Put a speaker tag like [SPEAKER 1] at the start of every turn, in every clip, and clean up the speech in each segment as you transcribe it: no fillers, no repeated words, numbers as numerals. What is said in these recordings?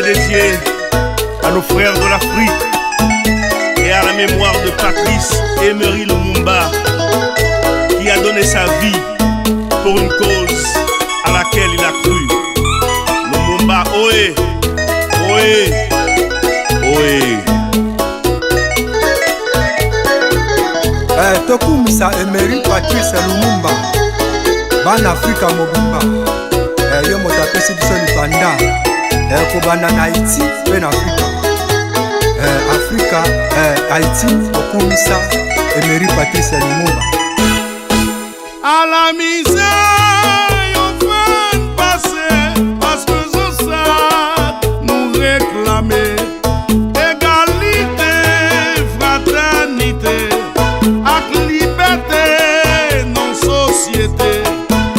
[SPEAKER 1] dédié à nos frères de l'Afrique et à la mémoire de Patrice Emery Lumumba, qui a donné sa vie pour une cause à laquelle il a cru. Lumumba, ohé, ohé, ohé.
[SPEAKER 2] Tokumisa Emery Patrice Lumumba bana Afrika mobimba yo moto apesi biso lipanda kobanda na Haïti pe na Afrika Haïti tokumisa Emery Patrice Lumumba.
[SPEAKER 1] À la misère on fait passer parce que ça nous réclamer égalité, fraternité, liberté, non société,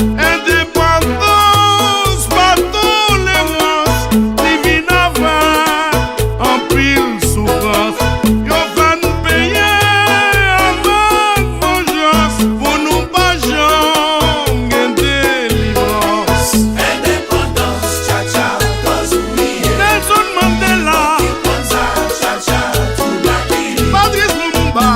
[SPEAKER 1] indépendance, pas tolérance, divine avant, en pile souffrance. Yo va nous payer avec vengeance, pour nous pas jamais délivrance.
[SPEAKER 3] Indépendance, cha cha, Tozouye.
[SPEAKER 1] Nelson Mandela,
[SPEAKER 3] Cha cha, Toubakili.
[SPEAKER 1] Patrice Lumumba.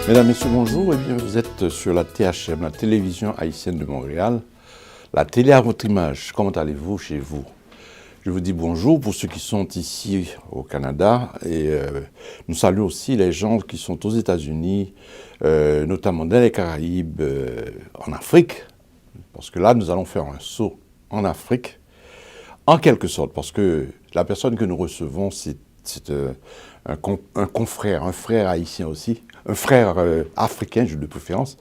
[SPEAKER 4] Mesdames, Messieurs, bonjour. Eh bien, vous êtes sur la THM, la télévision haïtienne de Montréal. La télé à votre image. Comment allez-vous chez vous? Je vous dis bonjour pour ceux qui sont ici au Canada. Et nous saluons aussi les gens qui sont aux États-Unis, notamment dans les Caraïbes, en Afrique. Parce que là, nous allons faire un saut en Afrique, en quelque sorte. Parce que la personne que nous recevons, c'est un confrère, un frère haïtien aussi. Un frère africain, de préférence.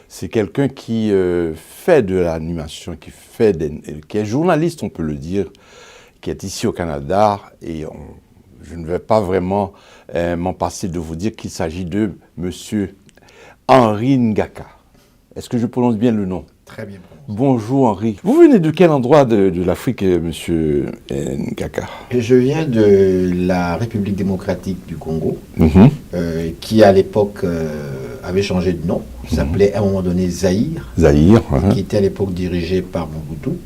[SPEAKER 4] C'est quelqu'un qui fait de l'animation, qui est journaliste, on peut le dire, qui est ici au Canada. Et je ne vais pas vraiment m'en passer de vous dire qu'il s'agit de Monsieur Henri Ngaka. Est-ce que je prononce bien le nom?
[SPEAKER 2] Très bien.
[SPEAKER 4] Bonjour Henri. Vous venez de quel endroit de l'Afrique, Monsieur Ngaka?
[SPEAKER 5] Je viens de la République démocratique du Congo, qui à l'époque avait changé de nom. Il s'appelait à un moment donné Zaïre, qui était à l'époque dirigé par Mobutu,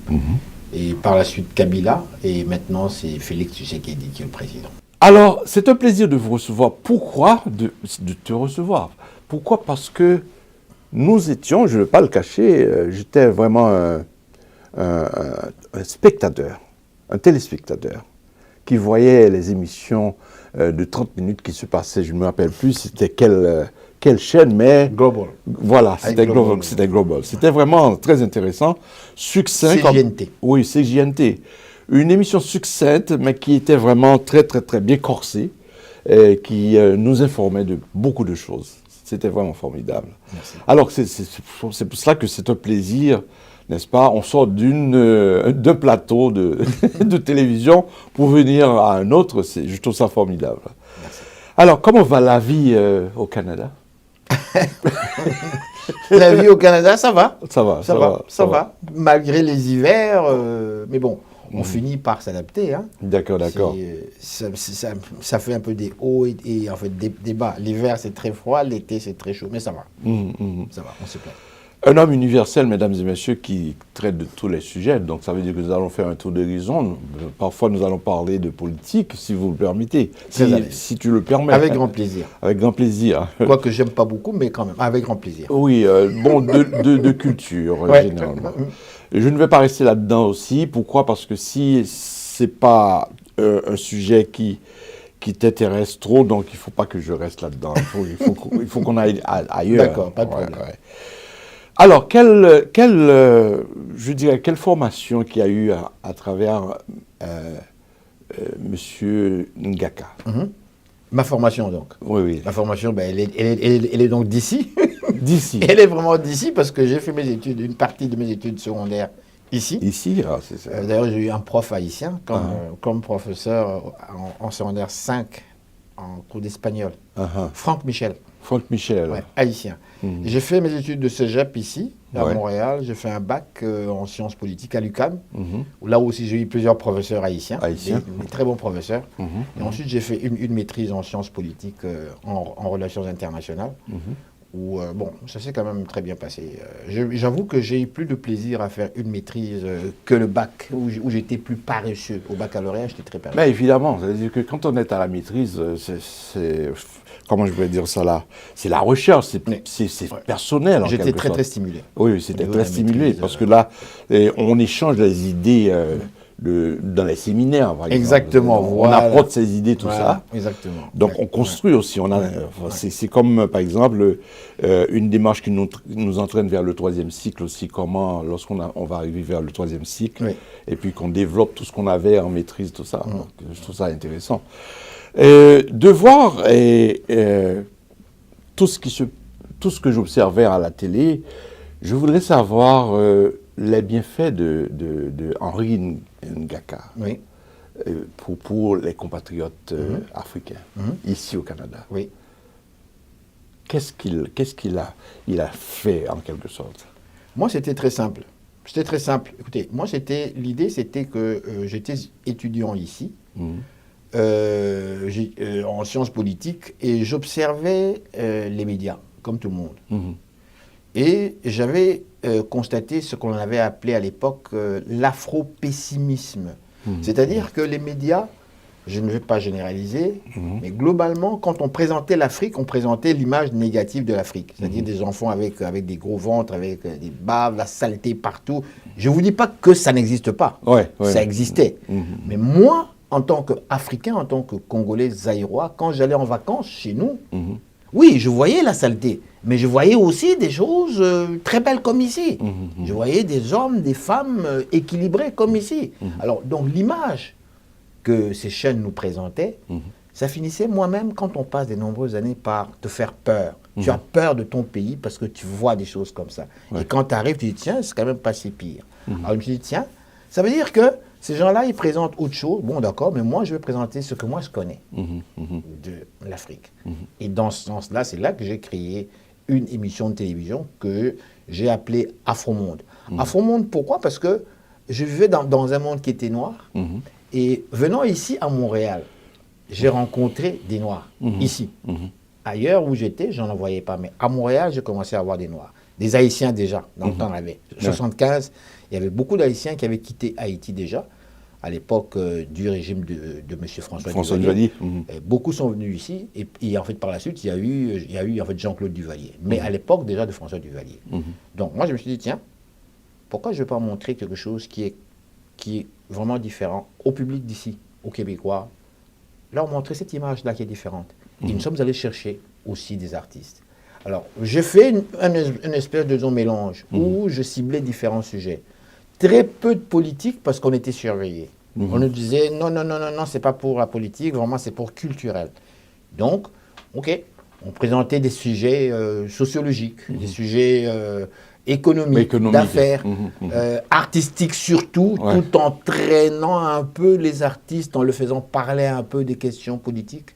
[SPEAKER 5] et par la suite Kabila, et maintenant c'est Félix Tshisekedi qui est le président.
[SPEAKER 4] Alors, c'est un plaisir de vous recevoir. Pourquoi de te recevoir? Pourquoi? Parce que nous étions, je ne vais pas le cacher, j'étais vraiment un spectateur, un téléspectateur, qui voyait les émissions de 30 minutes qui se passaient, je ne me rappelle plus c'était quelle chaîne, mais...
[SPEAKER 5] Global.
[SPEAKER 4] Voilà, c'était Global. C'était Global. C'était vraiment très intéressant, succinct.
[SPEAKER 5] CJNT.
[SPEAKER 4] Oui, CJNT. Une émission succincte, mais qui était vraiment très, très, très bien corsée, et qui nous informait de beaucoup de choses. C'était vraiment formidable.
[SPEAKER 5] Merci.
[SPEAKER 4] Alors, c'est pour cela que c'est un plaisir, n'est-ce pas? On sort d'un plateau de télévision pour venir à un autre. Je trouve ça formidable.
[SPEAKER 5] Merci.
[SPEAKER 4] Alors, comment va la vie au Canada?
[SPEAKER 5] La vie au Canada, ça va.
[SPEAKER 4] Ça va.
[SPEAKER 5] Malgré les hivers, mais bon, on finit par s'adapter. Hein.
[SPEAKER 4] D'accord.
[SPEAKER 5] Ça fait un peu des hauts et en fait des bas. L'hiver, c'est très froid, l'été, c'est très chaud, mais ça va. Ça va, on se plaint.
[SPEAKER 4] Un homme universel, mesdames et messieurs, qui traite de tous les sujets. Donc, ça veut dire que nous allons faire un tour d'horizon. Parfois, nous allons parler de politique, si vous le permettez. Si tu le permets.
[SPEAKER 5] Avec grand plaisir.
[SPEAKER 4] Avec grand plaisir.
[SPEAKER 5] Quoique j'aime pas beaucoup, mais quand même, avec grand plaisir.
[SPEAKER 4] Oui, bon, de culture, généralement. Je ne vais pas rester là-dedans aussi. Pourquoi? Parce que si ce n'est pas un sujet qui qui t'intéresse trop, donc il ne faut pas que je reste là-dedans. Il faut qu'on aille ailleurs.
[SPEAKER 5] D'accord, pas de problème.
[SPEAKER 4] Ouais. Alors, je dirais, quelle formation qu'il y a eu à travers Monsieur Ngaka?
[SPEAKER 5] Ma formation, donc.
[SPEAKER 4] Oui.
[SPEAKER 5] Ma formation, ben, elle est donc d'ici.
[SPEAKER 4] D'ici.
[SPEAKER 5] Elle est vraiment d'ici parce que j'ai fait mes études, une partie de mes études secondaires ici.
[SPEAKER 4] Ici, c'est ça.
[SPEAKER 5] D'ailleurs, j'ai eu un prof haïtien comme professeur en secondaire 5 en cours d'espagnol. Franck Michel.
[SPEAKER 4] Franck Michel.
[SPEAKER 5] Ouais, haïtien. J'ai fait mes études de cégep ici, à Montréal. J'ai fait un bac en sciences politiques à l'UQAM. Là aussi, j'ai eu plusieurs professeurs haïtiens. Des très bons professeurs. Et ensuite, j'ai fait une maîtrise en sciences politiques en relations internationales. Où, bon, ça s'est quand même très bien passé. J'avoue que j'ai eu plus de plaisir à faire une maîtrise que le bac, où j'étais plus paresseux. Au baccalauréat, j'étais très paresseux.
[SPEAKER 4] Mais évidemment, c'est-à-dire que quand on est à la maîtrise, comment je vais dire ça là? C'est la recherche, c'est personnel.
[SPEAKER 5] J'étais très stimulé.
[SPEAKER 4] Oui, c'était très stimulé, parce que là, on échange les idées dans les séminaires, par exemple.
[SPEAKER 5] Exactement.
[SPEAKER 4] On apporte ces idées, tout ça.
[SPEAKER 5] Exactement.
[SPEAKER 4] Donc on construit aussi. C'est comme, par exemple, une démarche qui nous entraîne vers le 3e cycle aussi, comment, lorsqu'on va arriver vers le 3e cycle, et puis qu'on développe tout ce qu'on avait en maîtrise, tout ça. Donc, je trouve ça intéressant. De voir tout ce que j'observais à la télé, je voudrais savoir les bienfaits de Henri Ngaka pour les compatriotes africains, ici au Canada.
[SPEAKER 5] Oui.
[SPEAKER 4] Qu'est-ce qu'il a fait en quelque sorte?
[SPEAKER 5] Moi, c'était très simple. C'était très simple. Écoutez, moi, l'idée, c'était que j'étais étudiant ici, en sciences politiques, et j'observais les médias, comme tout le monde. Et j'avais constaté ce qu'on avait appelé à l'époque l'afro-pessimisme. C'est-à-dire que les médias, je ne vais pas généraliser, mais globalement, quand on présentait l'Afrique, on présentait l'image négative de l'Afrique. C'est-à-dire des enfants avec des gros ventres, avec des baves, la saleté partout. Je ne vous dis pas que ça n'existe pas. Ça existait. Mais moi, en tant qu'Africain, en tant que Congolais zaïrois, quand j'allais en vacances chez nous, oui, je voyais la saleté, mais je voyais aussi des choses très belles comme ici. Je voyais des hommes, des femmes équilibrés comme ici. Alors, donc l'image que ces chaînes nous présentaient, ça finissait moi-même, quand on passe de nombreuses années, par te faire peur. Tu as peur de ton pays parce que tu vois des choses comme ça. Et quand tu arrives, tu dis, tiens, c'est quand même pas si pire. Alors je me suis dit, tiens, ça veut dire que ces gens-là, ils présentent autre chose. Bon, d'accord, mais moi, je vais présenter ce que moi, je connais de l'Afrique. Et dans ce sens-là, c'est là que j'ai créé une émission de télévision que j'ai appelée Afro-Monde. Afro-Monde, pourquoi? Parce que je vivais dans un monde qui était noir. Et venant ici, à Montréal, j'ai rencontré des Noirs, ici. Ailleurs où j'étais, j'en voyais pas. Mais à Montréal, j'ai commencé à voir des Noirs. Des Haïtiens déjà, dans le temps, on avait. 75, il y avait beaucoup d'Haïtiens qui avaient quitté Haïti déjà, à l'époque du régime de M. François Duvalier. Beaucoup sont venus ici, et en fait, par la suite, il y a eu en fait, Jean-Claude Duvalier. Mais à l'époque déjà de François Duvalier. Donc moi, je me suis dit, tiens, pourquoi je ne vais pas montrer quelque chose qui est vraiment différent au public d'ici, aux Québécois, leur montrer cette image-là qui est différente. Et nous sommes allés chercher aussi des artistes. Alors, j'ai fait une espèce de mélange où je ciblais différents sujets. Très peu de politique parce qu'on était surveillés. On nous disait non, c'est pas pour la politique, vraiment c'est pour culturel. Donc, ok, on présentait des sujets sociologiques, des sujets économiques, d'affaires, artistiques surtout, tout en traînant un peu les artistes, en le faisant parler un peu des questions politiques.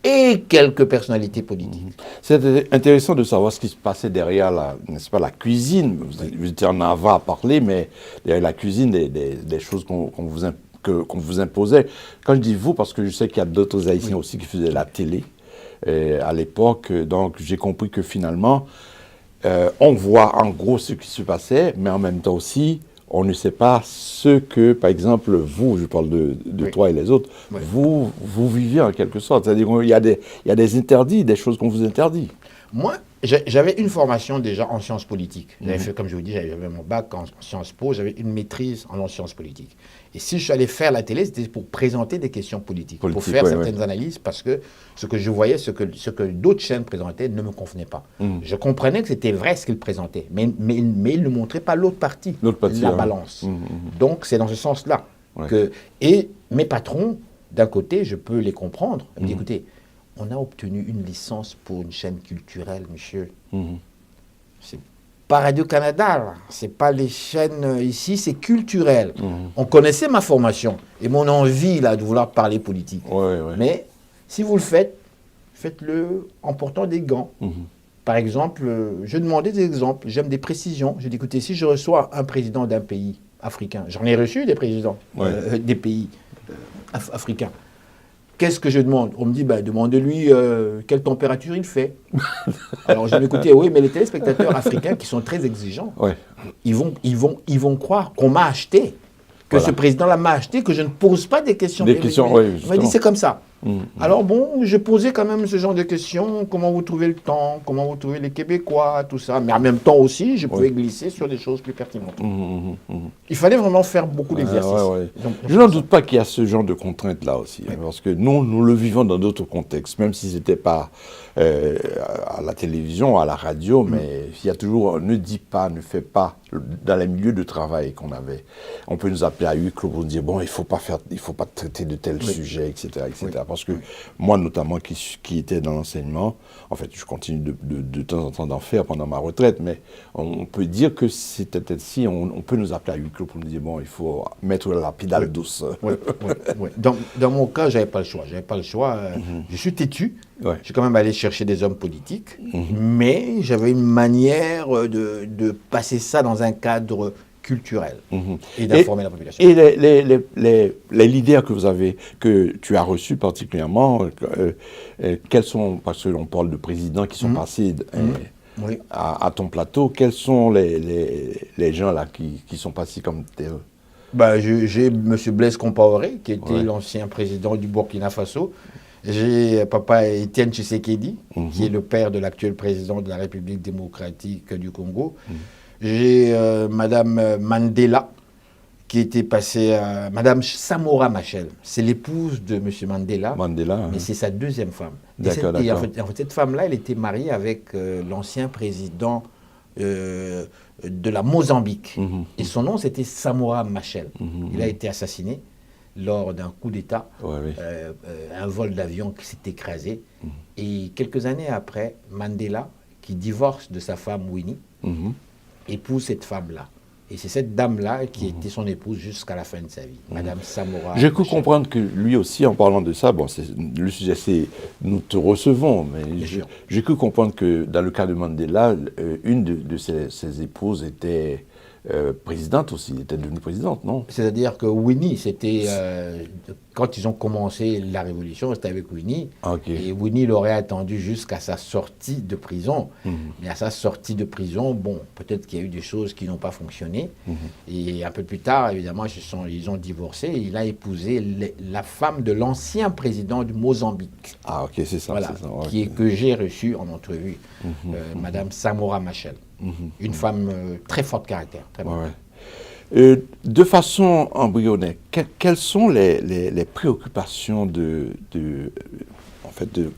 [SPEAKER 5] Et quelques personnalités politiques.
[SPEAKER 4] C'est intéressant de savoir ce qui se passait derrière n'est-ce pas, la cuisine. Vous en avez parlé, mais derrière la cuisine, des choses qu'on vous imposait. Quand je dis vous, parce que je sais qu'il y a d'autres Haïtiens aussi qui faisaient la télé à l'époque. Donc j'ai compris que finalement, on voit en gros ce qui se passait, mais en même temps aussi, on ne sait pas ce que, par exemple, vous, je parle de toi et les autres, vous vivez en quelque sorte. C'est-à-dire qu'il y a des interdits, des choses qu'on vous interdit.
[SPEAKER 5] Moi, j'avais une formation déjà en sciences politiques. J'avais fait, comme je vous dis, j'avais mon bac en sciences po, j'avais une maîtrise en sciences politiques. Et si je suis allé faire la télé, c'était pour présenter des questions politiques, pour faire certaines analyses, parce que ce que je voyais, ce que d'autres chaînes présentaient ne me convenait pas. Je comprenais que c'était vrai ce qu'ils présentaient, mais ils ne montraient pas l'autre partie, la balance. Donc, c'est dans ce sens-là que... Et mes patrons, d'un côté, je peux les comprendre. Ils me disent, écoutez, on a obtenu une licence pour une chaîne culturelle, monsieur. C'est pas Radio-Canada, c'est pas les chaînes ici, c'est culturel. On connaissait ma formation et mon envie là, de vouloir parler politique. Mais si vous le faites, faites-le en portant des gants. Par exemple, je demandais des exemples, j'aime des précisions. J'ai dit, écoutez, si je reçois un président d'un pays africain, j'en ai reçu des présidents des pays africains. Qu'est-ce que je demande? On me dit, demandez-lui quelle température il fait. Alors je vais m'écouter, oui, mais les téléspectateurs africains qui sont très exigeants, ils vont croire qu'on m'a acheté, que ce président-là m'a acheté, que je ne pose pas des questions. Il m'a dit, c'est comme ça. Alors bon, je posais quand même ce genre de questions, comment vous trouvez le temps, comment vous trouvez les Québécois, tout ça. Mais en même temps aussi, je pouvais glisser sur des choses plus pertinentes. Il fallait vraiment faire beaucoup d'exercices.
[SPEAKER 4] Je n'en doute pas qu'il y a ce genre de contraintes-là aussi, parce que nous le vivons dans d'autres contextes, même si ce n'était pas à la télévision, à la radio, mais il y a toujours, ne dis pas, ne fais pas, dans les milieux de travail qu'on avait. On peut nous appeler à huis clos pour nous dire, bon, il faut pas traiter de tels sujets, etc., etc. Parce que moi, notamment, qui était dans l'enseignement, en fait, je continue de temps en temps d'en faire pendant ma retraite, mais on peut dire que c'était ainsi, on peut nous appeler à huis clos pour nous dire, bon, il faut mettre la pédale douce.
[SPEAKER 5] Dans mon cas, j'avais pas le choix. Je suis têtu. Je suis quand même allé chercher des hommes politiques, mais j'avais une manière de passer ça dans un cadre culturel et d'informer la population.
[SPEAKER 4] Et les leaders que tu as reçus particulièrement, quels sont, parce qu'on parle de présidents qui sont passés à ton plateau, quels sont les gens là qui sont passés comme tels?
[SPEAKER 5] J'ai M. Blaise Compaoré, qui était l'ancien président du Burkina Faso. J'ai papa Étienne Tshisekedi, qui est le père de l'actuel président de la République démocratique du Congo. J'ai Madame Mandela, qui était passée à Madame Samora Machel. C'est l'épouse de M. Mandela, mais c'est sa deuxième femme. En fait, cette femme-là, elle était mariée avec l'ancien président de la Mozambique. Et son nom, c'était Samora Machel. Il a été assassiné lors d'un coup d'État, un vol d'avion qui s'est écrasé. Et quelques années après, Mandela, qui divorce de sa femme Winnie, épouse cette femme-là. Et c'est cette dame-là qui était son épouse jusqu'à la fin de sa vie, Madame Samora.
[SPEAKER 4] J'ai cru comprendre que lui aussi, en parlant de ça, bon, le sujet c'est nous te recevons, mais j'ai cru comprendre que dans le cas de Mandela, une de ses épouses était présidente aussi, était devenue présidente, non?
[SPEAKER 5] C'est-à-dire que Winnie, c'était quand ils ont commencé la révolution, c'était avec Winnie. Et Winnie l'aurait attendu jusqu'à sa sortie de prison. Mais à sa sortie de prison, bon, peut-être qu'il y a eu des choses qui n'ont pas fonctionné. Et un peu plus tard, évidemment, ils ont divorcé. Et il a épousé la femme de l'ancien président du Mozambique.
[SPEAKER 4] C'est ça.
[SPEAKER 5] Voilà, que j'ai reçu en entrevue, Madame Samora Machel. Une femme très forte caractère. Très bonne.
[SPEAKER 4] De façon embryonnaire, quelles sont les préoccupations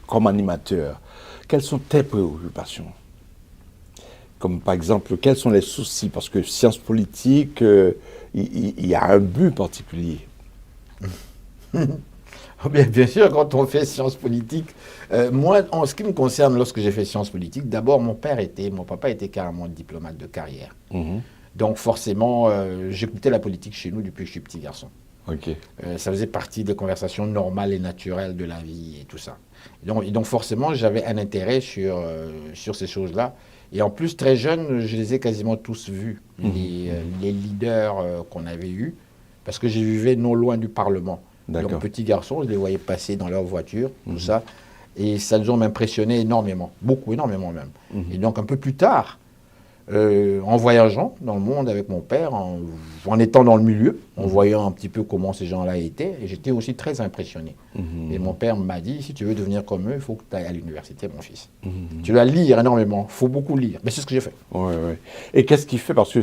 [SPEAKER 4] comme animateur? Quelles sont tes préoccupations? Comme par exemple, quels sont les soucis? Parce que sciences politiques, il y a un but particulier.
[SPEAKER 5] Bien sûr, quand on fait sciences politiques, moi, en ce qui me concerne, lorsque j'ai fait sciences politiques, d'abord, mon papa était carrément diplomate de carrière. Donc forcément, j'écoutais la politique chez nous depuis que je suis petit garçon. Ça faisait partie des conversations normales et naturelles de la vie et tout ça. Et donc forcément, j'avais un intérêt sur ces choses-là. Et en plus, très jeune, je les ai quasiment tous vus, les leaders qu'on avait eus, parce que je vivais non loin du Parlement. Donc petits garçons, je les voyais passer dans leur voiture, tout ça. Et ça nous a m'impressionné énormément, énormément même. Et donc un peu plus tard, en voyageant dans le monde avec mon père, en étant dans le milieu, en voyant un petit peu comment ces gens-là étaient, et j'étais aussi très impressionné. Et mon père m'a dit, si tu veux devenir comme eux, il faut que tu ailles à l'université, mon fils. Tu dois lire énormément, il faut beaucoup lire. Mais c'est ce que j'ai fait.
[SPEAKER 4] Ouais. Et qu'est-ce qui fait, parce que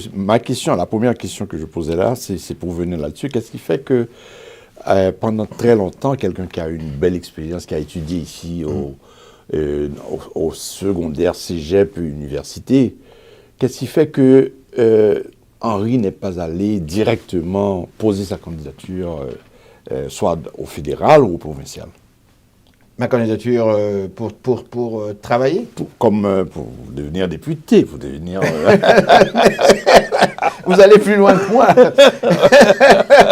[SPEAKER 4] la première question que je posais là, c'est pour venir là-dessus, qu'est-ce qui fait que pendant très longtemps, quelqu'un qui a une belle expérience, qui a étudié ici au secondaire, cégep, université, qu'est-ce qui fait que Henri n'est pas allé directement poser sa candidature, soit au fédéral ou au provincial?
[SPEAKER 5] Ma candidature pour travailler?
[SPEAKER 4] Pour devenir député, pour devenir...
[SPEAKER 5] Vous allez plus loin que moi.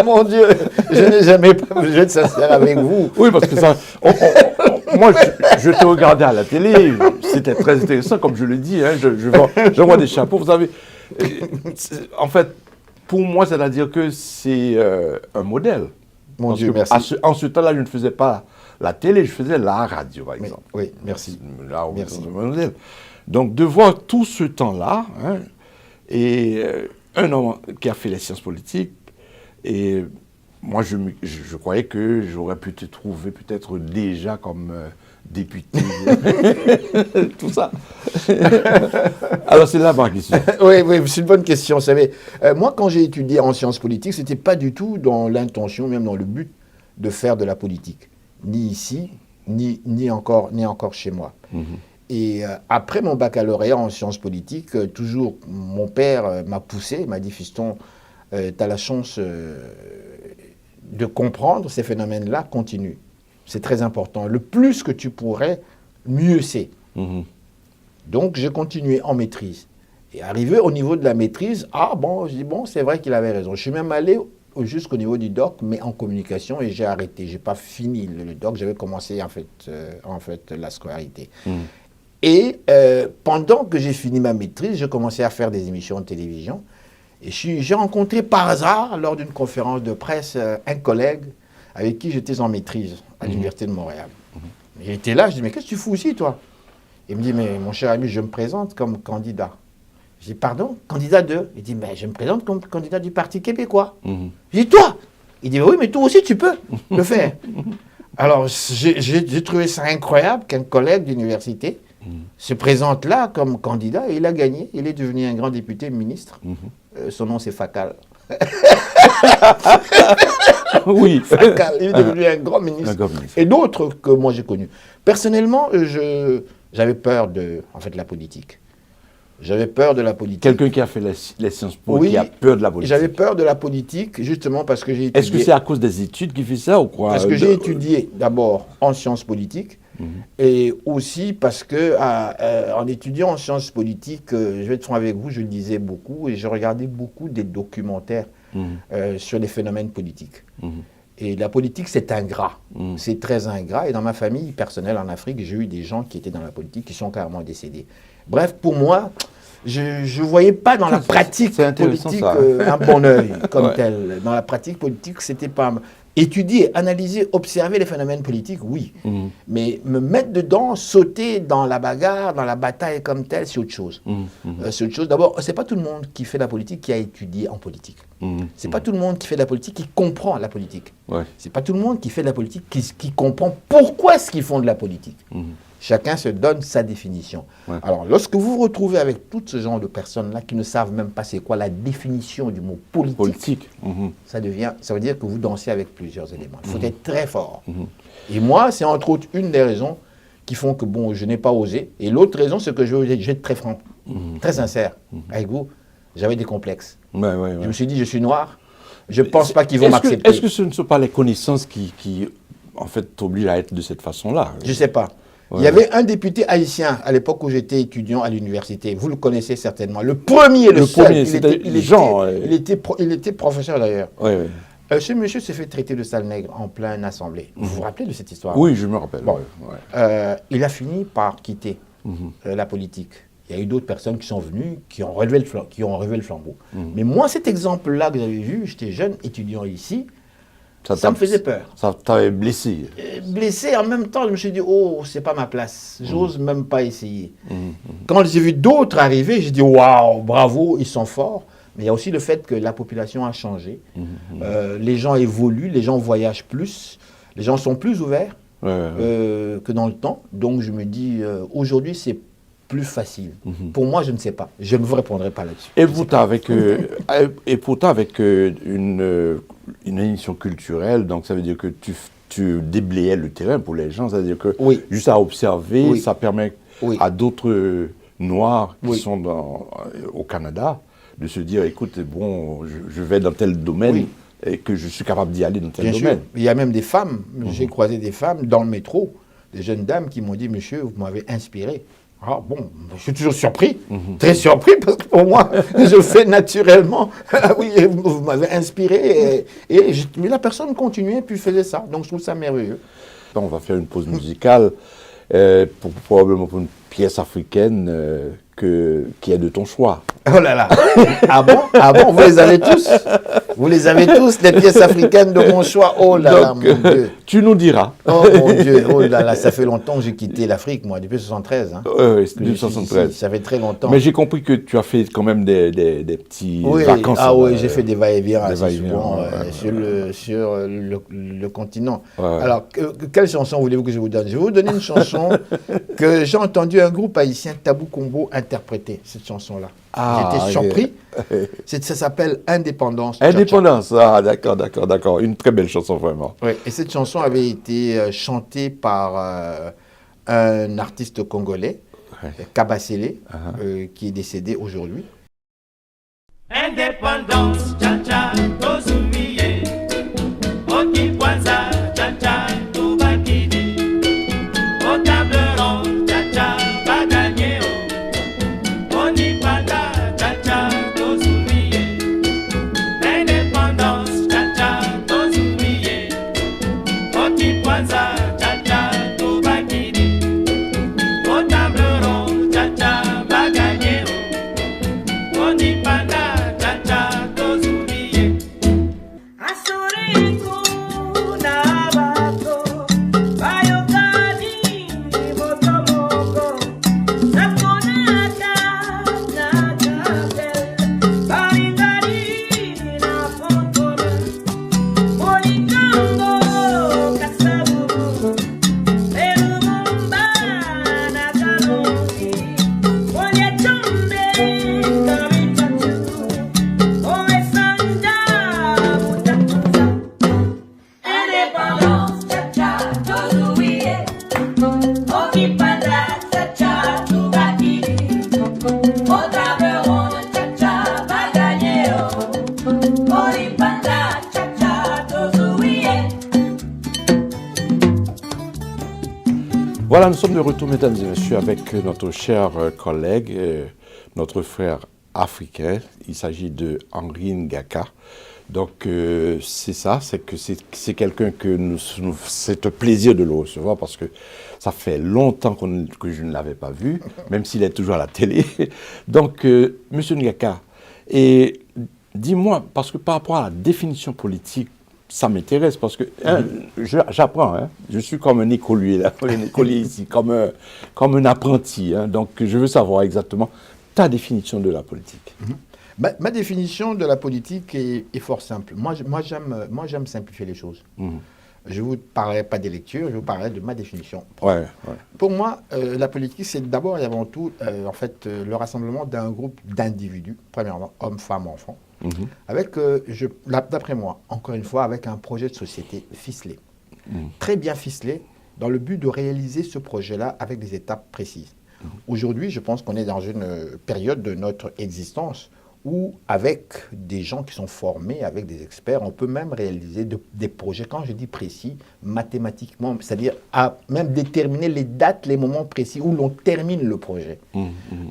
[SPEAKER 5] Mon Dieu, je n'ai jamais pas besoin de sincère avec vous.
[SPEAKER 4] Oui, parce que ça... moi, je te regardais à la télé, c'était très intéressant, comme je le dis, hein, je vois des chapeaux, vous savez. En fait, pour moi, c'est-à-dire que c'est un modèle.
[SPEAKER 5] Mon Dieu, merci.
[SPEAKER 4] En ce temps-là, je ne faisais pas la télé, je faisais la radio, par exemple.
[SPEAKER 5] Oui, merci.
[SPEAKER 4] Là, merci. Donc, de voir tout ce temps-là, hein, et un homme qui a fait les sciences politiques, et moi, je croyais que j'aurais pu te trouver peut-être déjà comme député, tout ça. Alors, c'est là ma question.
[SPEAKER 5] Oui, c'est une bonne question. Vous savez, moi, quand j'ai étudié en sciences politiques, ce n'était pas du tout dans l'intention, même dans le but de faire de la politique. Ni ici, ni encore chez moi. Et après mon baccalauréat en sciences politiques, toujours mon père m'a poussé, m'a dit, fiston, tu as la chance de comprendre ces phénomènes-là, continue. C'est très important. Le plus que tu pourrais, mieux c'est. Donc j'ai continué en maîtrise. Et arrivé au niveau de la maîtrise, je dis, c'est vrai qu'il avait raison. Je suis même allé jusqu'au niveau du doc, mais en communication, et j'ai arrêté. Je n'ai pas fini le doc, j'avais commencé en fait la scolarité. Et pendant que j'ai fini ma maîtrise, j'ai commencé à faire des émissions de télévision. Et j'ai rencontré par hasard, lors d'une conférence de presse, un collègue avec qui j'étais en maîtrise à l'Université de Montréal. Il était là, je dis, mais qu'est-ce que tu fous ici, toi? Il me dit, mais mon cher ami, je me présente comme candidat. Je dis, pardon, candidat de? Il dit, mais je me présente comme candidat du Parti québécois. Je dis, toi? Il dit, oui, mais toi aussi, tu peux le faire. Alors, j'ai trouvé ça incroyable qu'un collègue d'université se présente là comme candidat et il a gagné. Il est devenu un grand député ministre. Son nom, c'est Facal.
[SPEAKER 4] Oui,
[SPEAKER 5] Facal, il est devenu un grand ministre. Et d'autres que moi j'ai connus. Personnellement, j'avais peur de la politique. J'avais peur de la politique.
[SPEAKER 4] Quelqu'un qui a fait les sciences po, qui a peur de la politique.
[SPEAKER 5] J'avais peur de la politique, justement parce que j'ai étudié...
[SPEAKER 4] Est-ce que c'est à cause des études qui fait ça ou quoi?
[SPEAKER 5] Parce que j'ai étudié d'abord en sciences politiques, et aussi parce que en étudiant en sciences politiques, je vais être franc avec vous, je lisais beaucoup et je regardais beaucoup des documentaires sur les phénomènes politiques. Et la politique, c'est ingrat. C'est très ingrat. Et dans ma famille personnelle en Afrique, j'ai eu des gens qui étaient dans la politique qui sont carrément décédés. Bref, pour moi, je ne voyais pas dans la pratique politique un bon œil comme tel. Dans la pratique politique, c'était pas... Étudier, analyser, observer les phénomènes politiques, oui. Mais me mettre dedans, sauter dans la bagarre, dans la bataille comme telle, c'est autre chose. C'est autre chose. D'abord, c'est pas tout le monde qui fait la politique qui a étudié en politique. C'est pas tout le monde qui fait de la politique qui comprend la politique. C'est pas tout le monde qui fait de la politique qui comprend pourquoi est-ce qu'ils font de la politique. Chacun se donne sa définition. Alors, lorsque vous vous retrouvez avec tout ce genre de personnes-là qui ne savent même pas c'est quoi la définition du mot politique, ça veut dire que vous dansez avec plusieurs éléments. Il faut être très fort. Et moi, c'est entre autres une des raisons qui font que, je n'ai pas osé. Et l'autre raison, c'est que je vais être très franc, très sincère avec vous. J'avais des complexes. Je me suis dit, je suis noir, je ne pense pas qu'ils vont m'accepter.
[SPEAKER 4] Est-ce que ce ne sont pas les connaissances qui en fait, t'obligent à être de cette façon-là?
[SPEAKER 5] Je ne sais pas. Il y avait un député haïtien à l'époque où j'étais étudiant à l'université. Vous le connaissez certainement. Le premier, le seul. Il était professeur d'ailleurs. Ce monsieur s'est fait traiter de sale nègre en pleine assemblée. Vous vous rappelez de cette histoire?
[SPEAKER 4] Oui, je me rappelle.
[SPEAKER 5] Il a fini par quitter la politique. Il y a eu d'autres personnes qui sont venues, qui ont relevé le flambeau. Mais moi, cet exemple-là que vous avez vu, j'étais jeune étudiant ici, Ça me faisait peur.
[SPEAKER 4] Ça t'avait blessé.
[SPEAKER 5] Blessé, en même temps, je me suis dit, oh, c'est pas ma place. J'ose même pas essayer. Quand j'ai vu d'autres arriver, j'ai dit, waouh, bravo, ils sont forts. Mais il y a aussi le fait que la population a changé. Les gens évoluent, les gens voyagent plus, les gens sont plus ouverts que dans le temps. Donc je me dis, aujourd'hui, c'est plus facile. Pour moi, je ne sais pas. Je ne vous répondrai pas là-dessus.
[SPEAKER 4] Et pourtant, avec une émission culturelle, donc ça veut dire que tu déblayais le terrain pour les gens. C'est-à-dire que juste à observer, ça permet à d'autres Noirs qui sont au Canada de se dire, écoute, bon, je vais dans tel domaine et que je suis capable d'y aller dans tel domaine.
[SPEAKER 5] Il y a même des femmes, j'ai croisé des femmes dans le métro, des jeunes dames qui m'ont dit, monsieur, vous m'avez inspiré. Ah bon, je suis toujours surpris, très surpris, parce que pour moi, je fais naturellement. Oui, vous m'avez inspiré. Mais la personne continuait, puis faisait ça. Donc je trouve ça merveilleux.
[SPEAKER 4] On va faire une pause musicale, probablement pour une pièce africaine qui est de ton choix.
[SPEAKER 5] Oh là là. Ah bon, vous les avez tous? Vous les avez tous, les pièces africaines de mon choix. Oh là là, mon Dieu.
[SPEAKER 4] Tu nous diras.
[SPEAKER 5] Oh mon Dieu, oh là là, ça fait longtemps que j'ai quitté l'Afrique, moi, depuis 73. Hein.
[SPEAKER 4] Oui, depuis 73.
[SPEAKER 5] Ça fait très longtemps.
[SPEAKER 4] Mais j'ai compris que tu as fait quand même des petits vacances.
[SPEAKER 5] Ah oui, j'ai fait des va-et-vient assez souvent sur le continent. Alors, quelle chanson voulez-vous que je vous donne? Je vais vous donner une chanson que j'ai entendu un groupe haïtien, Tabou Combo, interpréter, cette chanson-là. J'étais surpris. Ça s'appelle Indépendance.
[SPEAKER 4] Indépendance, d'accord. Une très belle chanson, vraiment.
[SPEAKER 5] Oui, et cette chanson avait été chantée par un artiste congolais, Kabasele, qui est décédé aujourd'hui.
[SPEAKER 3] Indépendance, tcha-tcha, tozumiye. Okipwanza, tcha-tcha, tubakidi. Au table ronde, tcha-tcha, bagagné. Onipanda, tcha-tcha, tozumiye. Indépendance, tcha-tcha, tozumiye. Okipwanza, tcha-tcha, tubakidi. Au table ronde, tcha-tcha, bagagné. Onipanda.
[SPEAKER 4] Voilà, nous sommes de retour, mesdames et messieurs, avec notre cher collègue, notre frère africain. Il s'agit de Henri Ngaka. Donc, c'est ça, c'est que c'est quelqu'un que c'est un plaisir de le recevoir parce que ça fait longtemps que je ne l'avais pas vu, même s'il est toujours à la télé. Donc, Monsieur Ngaka, et dis-moi, parce que par rapport à la définition politique, ça m'intéresse parce que j'apprends, hein, je suis comme un écolier, là, un écolier ici, comme un apprenti. Hein, donc, je veux savoir exactement ta définition de la politique.
[SPEAKER 5] Ma définition de la politique est fort simple. Moi, j'aime simplifier les choses. Je ne vous parlerai pas des lectures, je vous parlerai de ma définition. Pour moi, la politique, c'est d'abord et avant tout en fait, le rassemblement d'un groupe d'individus, premièrement, hommes, femmes, enfants, avec, d'après moi, encore une fois, avec un projet de société ficelé, très bien ficelé, dans le but de réaliser ce projet-là avec des étapes précises. Aujourd'hui, je pense qu'on est dans une période de notre existence où, avec des gens qui sont formés, avec des experts, on peut même réaliser des projets, quand je dis précis, mathématiquement, c'est-à-dire à même déterminer les dates, les moments précis où l'on termine le projet.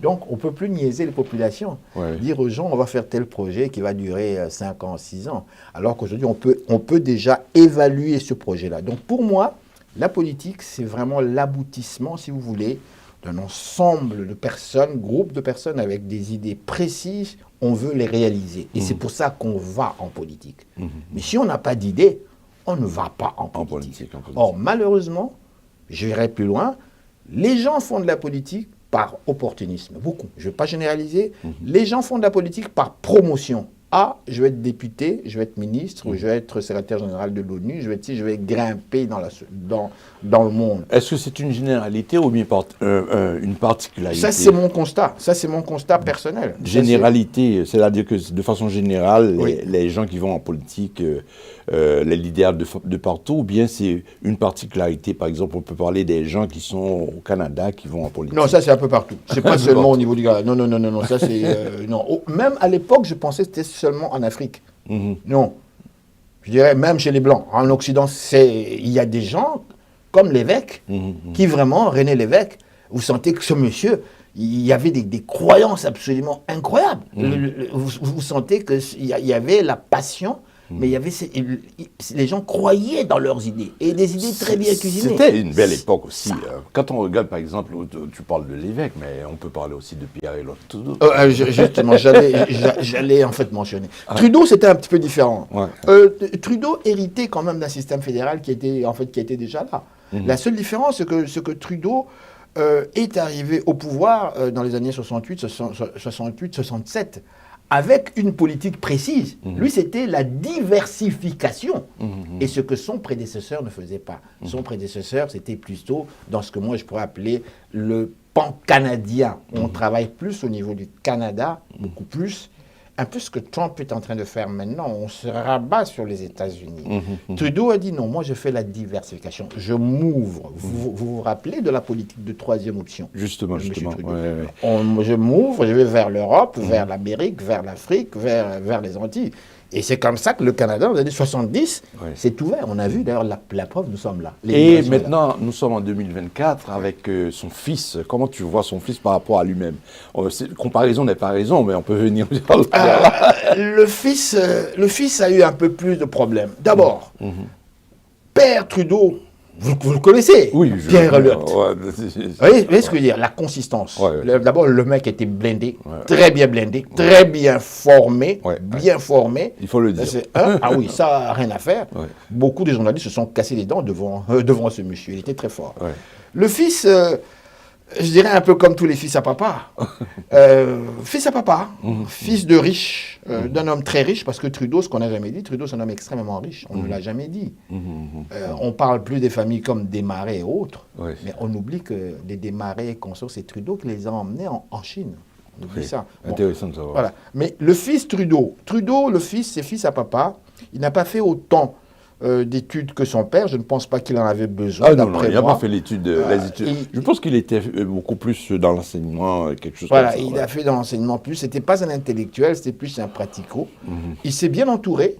[SPEAKER 5] Donc, on ne peut plus niaiser les populations, dire aux gens, on va faire tel projet qui va durer 5 ans, 6 ans, alors qu'aujourd'hui, on peut déjà évaluer ce projet-là. Donc, pour moi, la politique, c'est vraiment l'aboutissement, si vous voulez, d'un ensemble de personnes, groupes de personnes avec des idées précises, on veut les réaliser. Et c'est pour ça qu'on va en politique. Mais si on n'a pas d'idées, on ne va pas en politique.
[SPEAKER 4] En politique.
[SPEAKER 5] Or, malheureusement, j'irai plus loin, les gens font de la politique par opportunisme, beaucoup. Je ne vais pas généraliser. Les gens font de la politique par promotion. Ah, je vais être député, je vais être ministre, ou je vais être secrétaire général de l'ONU, je vais grimper dans le monde.
[SPEAKER 4] Est-ce que c'est une généralité ou bien une particularité?
[SPEAKER 5] Ça, c'est mon constat. Ça, c'est mon constat personnel.
[SPEAKER 4] Généralité, c'est-à-dire que de façon générale, les gens qui vont en politique, les leaders de partout, ou bien c'est une particularité? Par exemple, on peut parler des gens qui sont au Canada qui vont en politique.
[SPEAKER 5] Non, ça, c'est un peu partout. C'est pas seulement au niveau du Canada. Non. Ça, c'est... non. Même à l'époque, je pensais que c'était seulement en Afrique. Non. Je dirais même chez les Blancs. En Occident, il y a des gens comme l'évêque, qui vraiment, René Lévesque, vous sentez que ce monsieur, il y avait des croyances absolument incroyables. Vous sentez qu'il y avait la passion, mais il y avait les gens croyaient dans leurs idées, et des idées très bien cuisinées.
[SPEAKER 4] C'était une belle époque aussi. Quand on regarde, par exemple, tu parles de l'évêque, mais on peut parler aussi de Pierre et Trudeau.
[SPEAKER 5] Justement, j'allais en fait mentionner. Trudeau, c'était un petit peu différent. Trudeau héritait quand même d'un système fédéral qui était déjà là. La seule différence, c'est que Trudeau est arrivé au pouvoir dans les années 68-67 avec une politique précise. Lui, c'était la diversification. Et ce que son prédécesseur ne faisait pas. Son prédécesseur, c'était plutôt dans ce que moi je pourrais appeler le pan-canadien. On travaille plus au niveau du Canada, beaucoup plus. Un peu ce que Trump est en train de faire maintenant, on se rabat sur les États-Unis. Trudeau a dit non, moi je fais la diversification, je m'ouvre. Vous vous rappelez de la politique de troisième option?
[SPEAKER 4] Justement.
[SPEAKER 5] Je m'ouvre, je vais vers l'Europe, vers l'Amérique, vers l'Afrique, vers les Antilles. Et c'est comme ça que le Canada, dans les années 70, s'est ouvert. On a vu d'ailleurs la preuve, nous sommes là.
[SPEAKER 4] Et maintenant, nous sommes en 2024 avec son fils. Comment tu vois son fils par rapport à lui-même? Comparaison n'est pas raison, mais on peut venir dire.
[SPEAKER 5] Le fils a eu un peu plus de problèmes. D'abord, Père Trudeau, vous le connaissez,
[SPEAKER 4] oui,
[SPEAKER 5] Pierre Elliott. Vous voyez ce que je veux dire? La consistance. D'abord, le mec était blindé, très bien blindé, très bien formé,
[SPEAKER 4] Il faut le dire.
[SPEAKER 5] Ah oui, ça n'a rien à faire. Beaucoup de journalistes se sont cassés les dents devant ce monsieur. Il était très fort. Le fils... je dirais un peu comme tous les fils à papa. Fils à papa, fils de riche, d'un homme très riche, parce que Trudeau, ce qu'on n'a jamais dit, Trudeau, c'est un homme extrêmement riche. On ne l'a jamais dit. On parle plus des familles comme Desmarais et autres, mais on oublie que les Desmarais et consorts, c'est Trudeau qui les a emmenés en Chine. On oublie ça.
[SPEAKER 4] Intéressant de savoir.
[SPEAKER 5] Voilà. Mais le fils Trudeau, le fils, c'est fils à papa, il n'a pas fait autant d'études que son père. Je ne pense pas qu'il en avait besoin.
[SPEAKER 4] Non, il n'a pas fait les études. Je pense qu'il était beaucoup plus dans l'enseignement, quelque chose comme ça.
[SPEAKER 5] Il a fait dans l'enseignement plus. C'était pas un intellectuel, c'était plus un pratico. Il s'est bien entouré.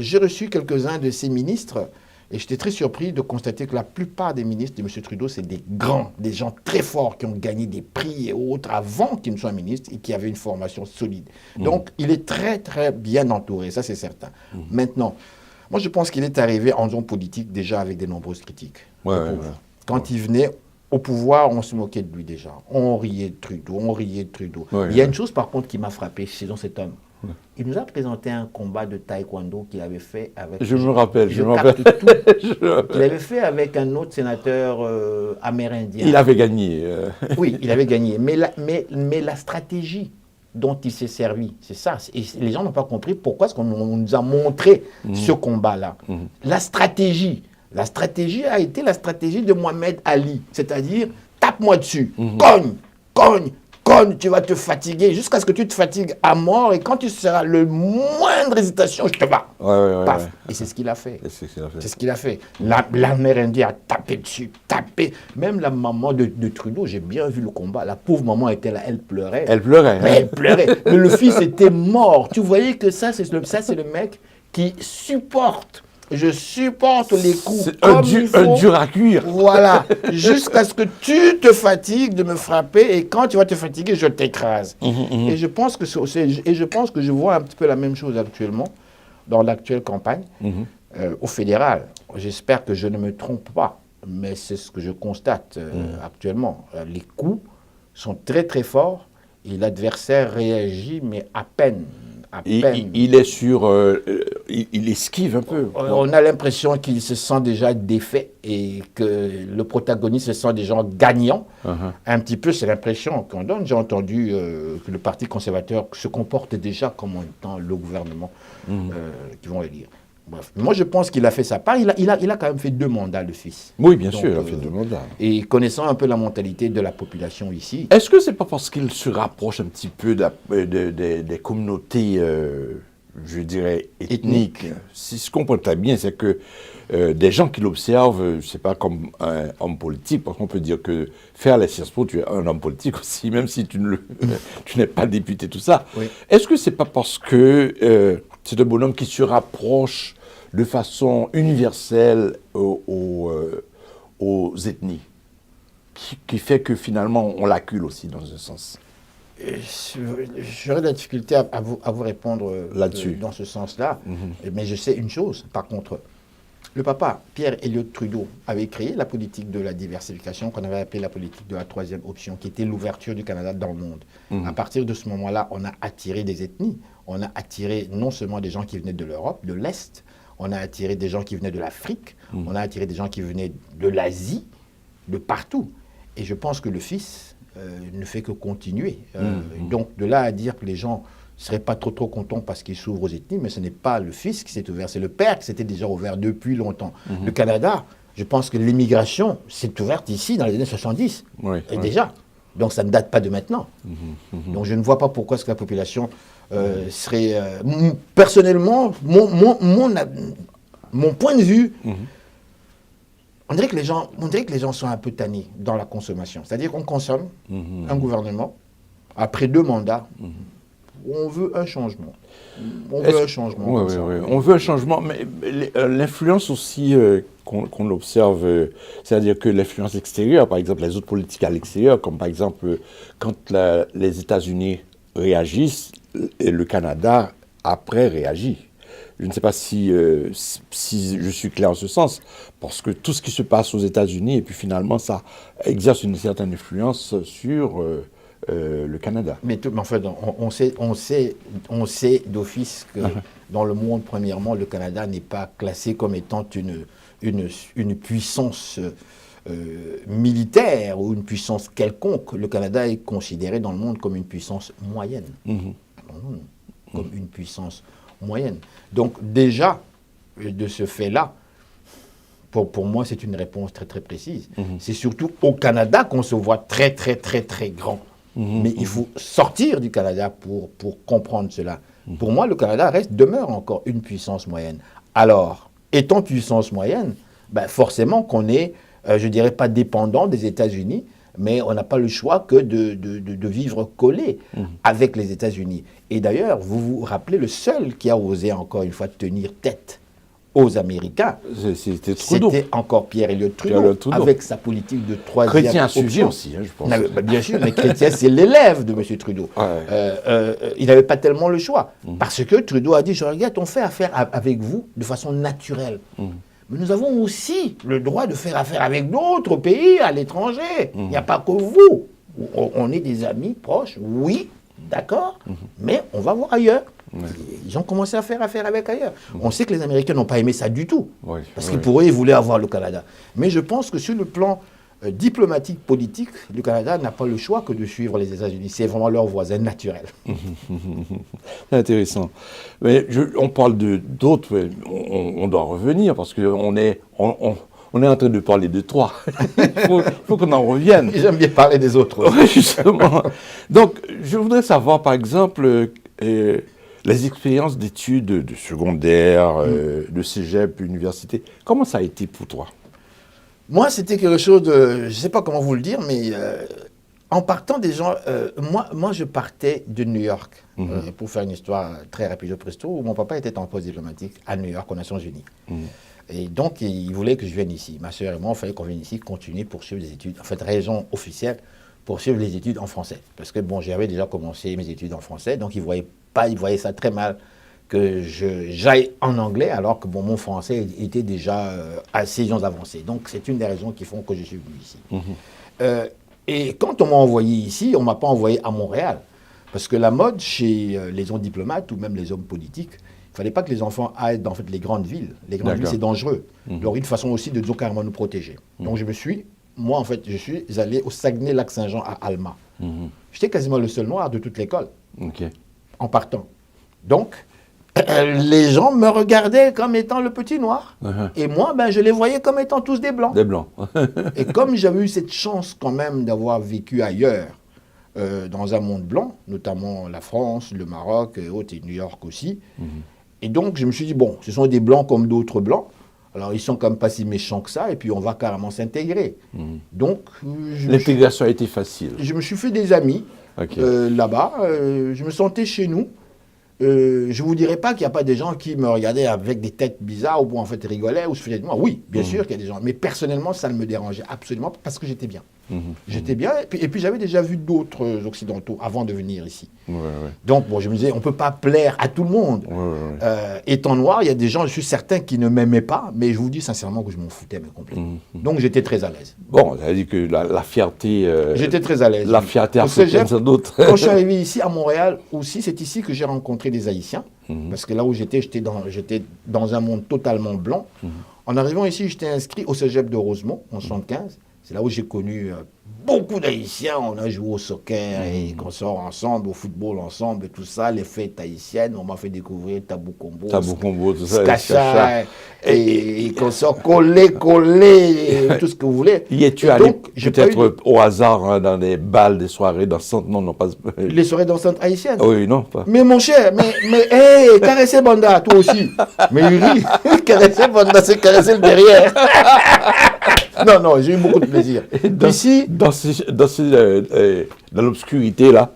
[SPEAKER 5] J'ai reçu quelques-uns de ses ministres et j'étais très surpris de constater que la plupart des ministres de M. Trudeau, c'est des grands, des gens très forts qui ont gagné des prix et autres avant qu'ils ne soient ministres et qui avaient une formation solide. Donc, il est très, très bien entouré, ça c'est certain. Maintenant, moi, je pense qu'il est arrivé en zone politique déjà avec de nombreuses critiques. Quand il venait au pouvoir, on se moquait de lui déjà. On riait de Trudeau, Il y a une chose, par contre, qui m'a frappé chez cet homme. Il nous a présenté un combat de taekwondo qu'il avait fait avec...
[SPEAKER 4] Je me rappelle.
[SPEAKER 5] Il avait fait avec un autre sénateur amérindien.
[SPEAKER 4] Il avait gagné.
[SPEAKER 5] Oui, il avait gagné. Mais la stratégie dont il s'est servi, c'est ça. Et les gens n'ont pas compris pourquoi est-ce qu'on nous a montré ce combat-là. La stratégie a été la stratégie de Mohamed Ali, c'est-à-dire tape-moi dessus, cogne, tu vas te fatiguer jusqu'à ce que tu te fatigues à mort et quand tu seras le moindre hésitation, je te bats. Paf. Et c'est ce qu'il a fait. C'est ce qu'il a fait. L'Amérindien a tapé dessus, Même la maman de Trudeau, j'ai bien vu le combat. La pauvre maman était là, elle pleurait.
[SPEAKER 4] Elle pleurait.
[SPEAKER 5] Mais le fils était mort. Tu voyais que ça, c'est le mec qui supporte. Je supporte les coups.
[SPEAKER 4] C'est un dur à cuire.
[SPEAKER 5] Voilà. Jusqu'à ce que tu te fatigues de me frapper et quand tu vas te fatiguer, je t'écrase. Et je pense que je vois un petit peu la même chose actuellement dans l'actuelle campagne au fédéral. J'espère que je ne me trompe pas, mais c'est ce que je constate actuellement. Les coups sont très très forts et l'adversaire réagit, mais à peine. À peine.
[SPEAKER 4] Il est sur... il esquive un peu.
[SPEAKER 5] On a l'impression qu'il se sent déjà défait et que le protagoniste se sent déjà gagnant. Un petit peu, c'est l'impression qu'on donne. J'ai entendu que le Parti conservateur se comporte déjà comme étant le gouvernement qu'ils vont élire. Bref, moi je pense qu'il a fait sa part. Il a quand même fait 2 mandats, le fils.
[SPEAKER 4] Oui, bien sûr, il a fait 2 mandats.
[SPEAKER 5] Et connaissant un peu la mentalité de la population ici.
[SPEAKER 4] Est-ce que c'est pas parce qu'il se rapproche un petit peu des communautés, je dirais, ethniques? Si je comprends très bien, c'est que des gens qui l'observent, c'est pas comme un homme politique, parce qu'on peut dire que faire la Sciences Po, tu es un homme politique aussi, même si tu n'es pas député, tout ça. Oui. Est-ce que c'est pas parce que c'est un bonhomme qui se rapproche de façon universelle aux ethnies, qui fait que finalement on l'accule aussi dans un sens?
[SPEAKER 5] J'aurais de la difficulté à vous répondre
[SPEAKER 4] là-dessus,
[SPEAKER 5] dans ce sens-là, mais je sais une chose, par contre. Le papa, Pierre Elliott Trudeau, avait créé la politique de la diversification qu'on avait appelée la politique de la 3e option, qui était l'ouverture du Canada dans le monde. À partir de ce moment-là, on a attiré des ethnies. On a attiré non seulement des gens qui venaient de l'Europe, de l'Est, on a attiré des gens qui venaient de l'Afrique, on a attiré des gens qui venaient de l'Asie, de partout. Et je pense que le fils ne fait que continuer. Donc de là à dire que les gens ne seraient pas trop contents parce qu'ils s'ouvrent aux ethnies, mais ce n'est pas le fils qui s'est ouvert, c'est le père qui s'était déjà ouvert depuis longtemps. Le Canada, je pense que l'immigration s'est ouverte ici dans les années 70, déjà. Donc ça ne date pas de maintenant. Donc je ne vois pas pourquoi est-ce que la population serait... personnellement, mon point de vue, on dirait que les gens sont un peu tannés dans la consommation. C'est-à-dire qu'on consomme un gouvernement, après 2 mandats, on veut un changement. On veut un changement.
[SPEAKER 4] On veut un changement, mais l'influence aussi qu'on observe, c'est-à-dire que l'influence extérieure, par exemple, les autres politiques à l'extérieur, comme par exemple, quand les États-Unis réagissent, et le Canada, après, réagit. Je ne sais pas si je suis clair en ce sens, parce que tout ce qui se passe aux États-Unis, et puis finalement, ça exerce une certaine influence sur le Canada.
[SPEAKER 5] Mais en fait, on sait d'office que dans le monde, premièrement, le Canada n'est pas classé comme étant une puissance militaire ou une puissance quelconque. Le Canada est considéré dans le monde comme une puissance moyenne. Comme une puissance moyenne. Donc déjà, de ce fait-là, pour moi, c'est une réponse très précise. C'est surtout au Canada qu'on se voit très grand. Mais il faut sortir du Canada pour comprendre cela. Pour moi, le Canada demeure encore une puissance moyenne. Alors, étant puissance moyenne, forcément qu'on est, je dirais pas dépendant des États-Unis, mais on n'a pas le choix que de vivre collé avec les États-Unis. Et d'ailleurs, vous vous rappelez, le seul qui a osé encore une fois tenir tête aux Américains, c'était encore Pierre Elliott Trudeau, avec sa politique de 3e option.
[SPEAKER 4] Chrétien a suivi aussi, je pense.
[SPEAKER 5] Bien sûr, mais Chrétien, c'est l'élève de M. Trudeau. Il n'avait pas tellement le choix, parce que Trudeau a dit, je regarde, on fait affaire avec vous de façon naturelle. Mais nous avons aussi le droit de faire affaire avec d'autres pays à l'étranger. Il n'y a pas que vous. On est des amis proches, oui, d'accord, mais on va voir ailleurs. Ils ont commencé à faire affaire avec ailleurs. On sait que les Américains n'ont pas aimé ça du tout, parce que pour eux, ils voulaient avoir le Canada. Mais je pense que sur le plan diplomatique, politique, le Canada n'a pas le choix que de suivre les États-Unis. C'est vraiment leur voisin naturel.
[SPEAKER 4] C'est intéressant. Mais on parle d'autres, on doit revenir, parce qu'on est en train de parler de 3. Il faut qu'on en revienne.
[SPEAKER 5] J'aime bien parler des autres.
[SPEAKER 4] Oui, justement. Donc, je voudrais savoir, par exemple, les expériences d'études de secondaire, de cégep, université. Comment ça a été pour toi?
[SPEAKER 5] Moi, c'était quelque chose de... Je ne sais pas comment vous le dire, mais en partant des gens... moi, je partais de New York, pour faire une histoire très rapide au presto, où mon papa était en poste diplomatique à New York, aux Nations Unies. Et donc, il voulait que je vienne ici. Ma sœur et moi, il fallait qu'on vienne ici continuer, poursuivre les études. En fait, raison officielle, poursuivre les études en français. Parce que, bon, j'avais déjà commencé mes études en français, donc il voyait ça très mal que j'aille en anglais, alors que bon, mon français était déjà à 6 ans avancé. Donc, c'est une des raisons qui font que je suis venu ici. Et quand on m'a envoyé ici, on ne m'a pas envoyé à Montréal. Parce que la mode, chez les hommes diplomates ou même les hommes politiques, il ne fallait pas que les enfants aillent dans les grandes villes. Les grandes villes, c'est dangereux. Donc, une façon aussi de carrément nous protéger. Donc, je suis allé au Saguenay-Lac-Saint-Jean à Alma. J'étais quasiment le seul noir de toute l'école, en partant. Donc, les gens me regardaient comme étant le petit noir. Et moi, je les voyais comme étant tous des blancs.
[SPEAKER 4] Des blancs.
[SPEAKER 5] Et comme j'avais eu cette chance quand même d'avoir vécu ailleurs, dans un monde blanc, notamment la France, le Maroc et autres, et New York aussi. Et donc, je me suis dit, bon, ce sont des blancs comme d'autres blancs. Alors, ils sont quand même pas si méchants que ça, et puis on va carrément s'intégrer. Donc,
[SPEAKER 4] l'intégration a été facile.
[SPEAKER 5] Je me suis fait des amis là-bas. Je me sentais chez nous. Je ne vous dirais pas qu'il n'y a pas des gens qui me regardaient avec des têtes bizarres ou en fait rigolaient ou se faisaient de moi. Oui, bien sûr qu'il y a des gens. Mais personnellement, ça ne me dérangeait absolument pas parce que j'étais bien. J'étais bien. Et puis j'avais déjà vu d'autres occidentaux avant de venir ici. Donc, bon, je me disais, on ne peut pas plaire à tout le monde. Étant noir, il y a des gens, je suis certain, qui ne m'aimaient pas. Mais je vous dis sincèrement que je m'en foutais mais complètement. Donc, j'étais très à l'aise.
[SPEAKER 4] Bon, ça veut dire que la fierté...
[SPEAKER 5] j'étais très à l'aise.
[SPEAKER 4] La fierté africaine, c'est d'autres.
[SPEAKER 5] Quand je suis arrivé ici, à Montréal aussi, c'est ici que j'ai rencontré des Haïtiens. Parce que là où j'étais dans un monde totalement blanc. En arrivant ici, j'étais inscrit au cégep de Rosemont en 1975. C'est là où j'ai connu beaucoup d'Haïtiens. On a joué au soccer et qu'on sort ensemble, au football ensemble, et tout ça, les fêtes haïtiennes. On m'a fait découvrir Tabou Combo,
[SPEAKER 4] tout ça,
[SPEAKER 5] Skacha, et qu'on sort collé, tout ce que vous voulez.
[SPEAKER 4] Y es-tu allé peut-être au hasard dans des balles, des soirées dansantes? Non, pas...
[SPEAKER 5] Les soirées dansantes haïtiennes?
[SPEAKER 4] Oui, non, pas.
[SPEAKER 5] Mais mon cher, hey, caresser Banda, toi aussi. Mais Uri, caresser Banda, c'est caresser le derrière. Non, j'ai eu beaucoup de plaisir. Ici,
[SPEAKER 4] dans l'obscurité, là.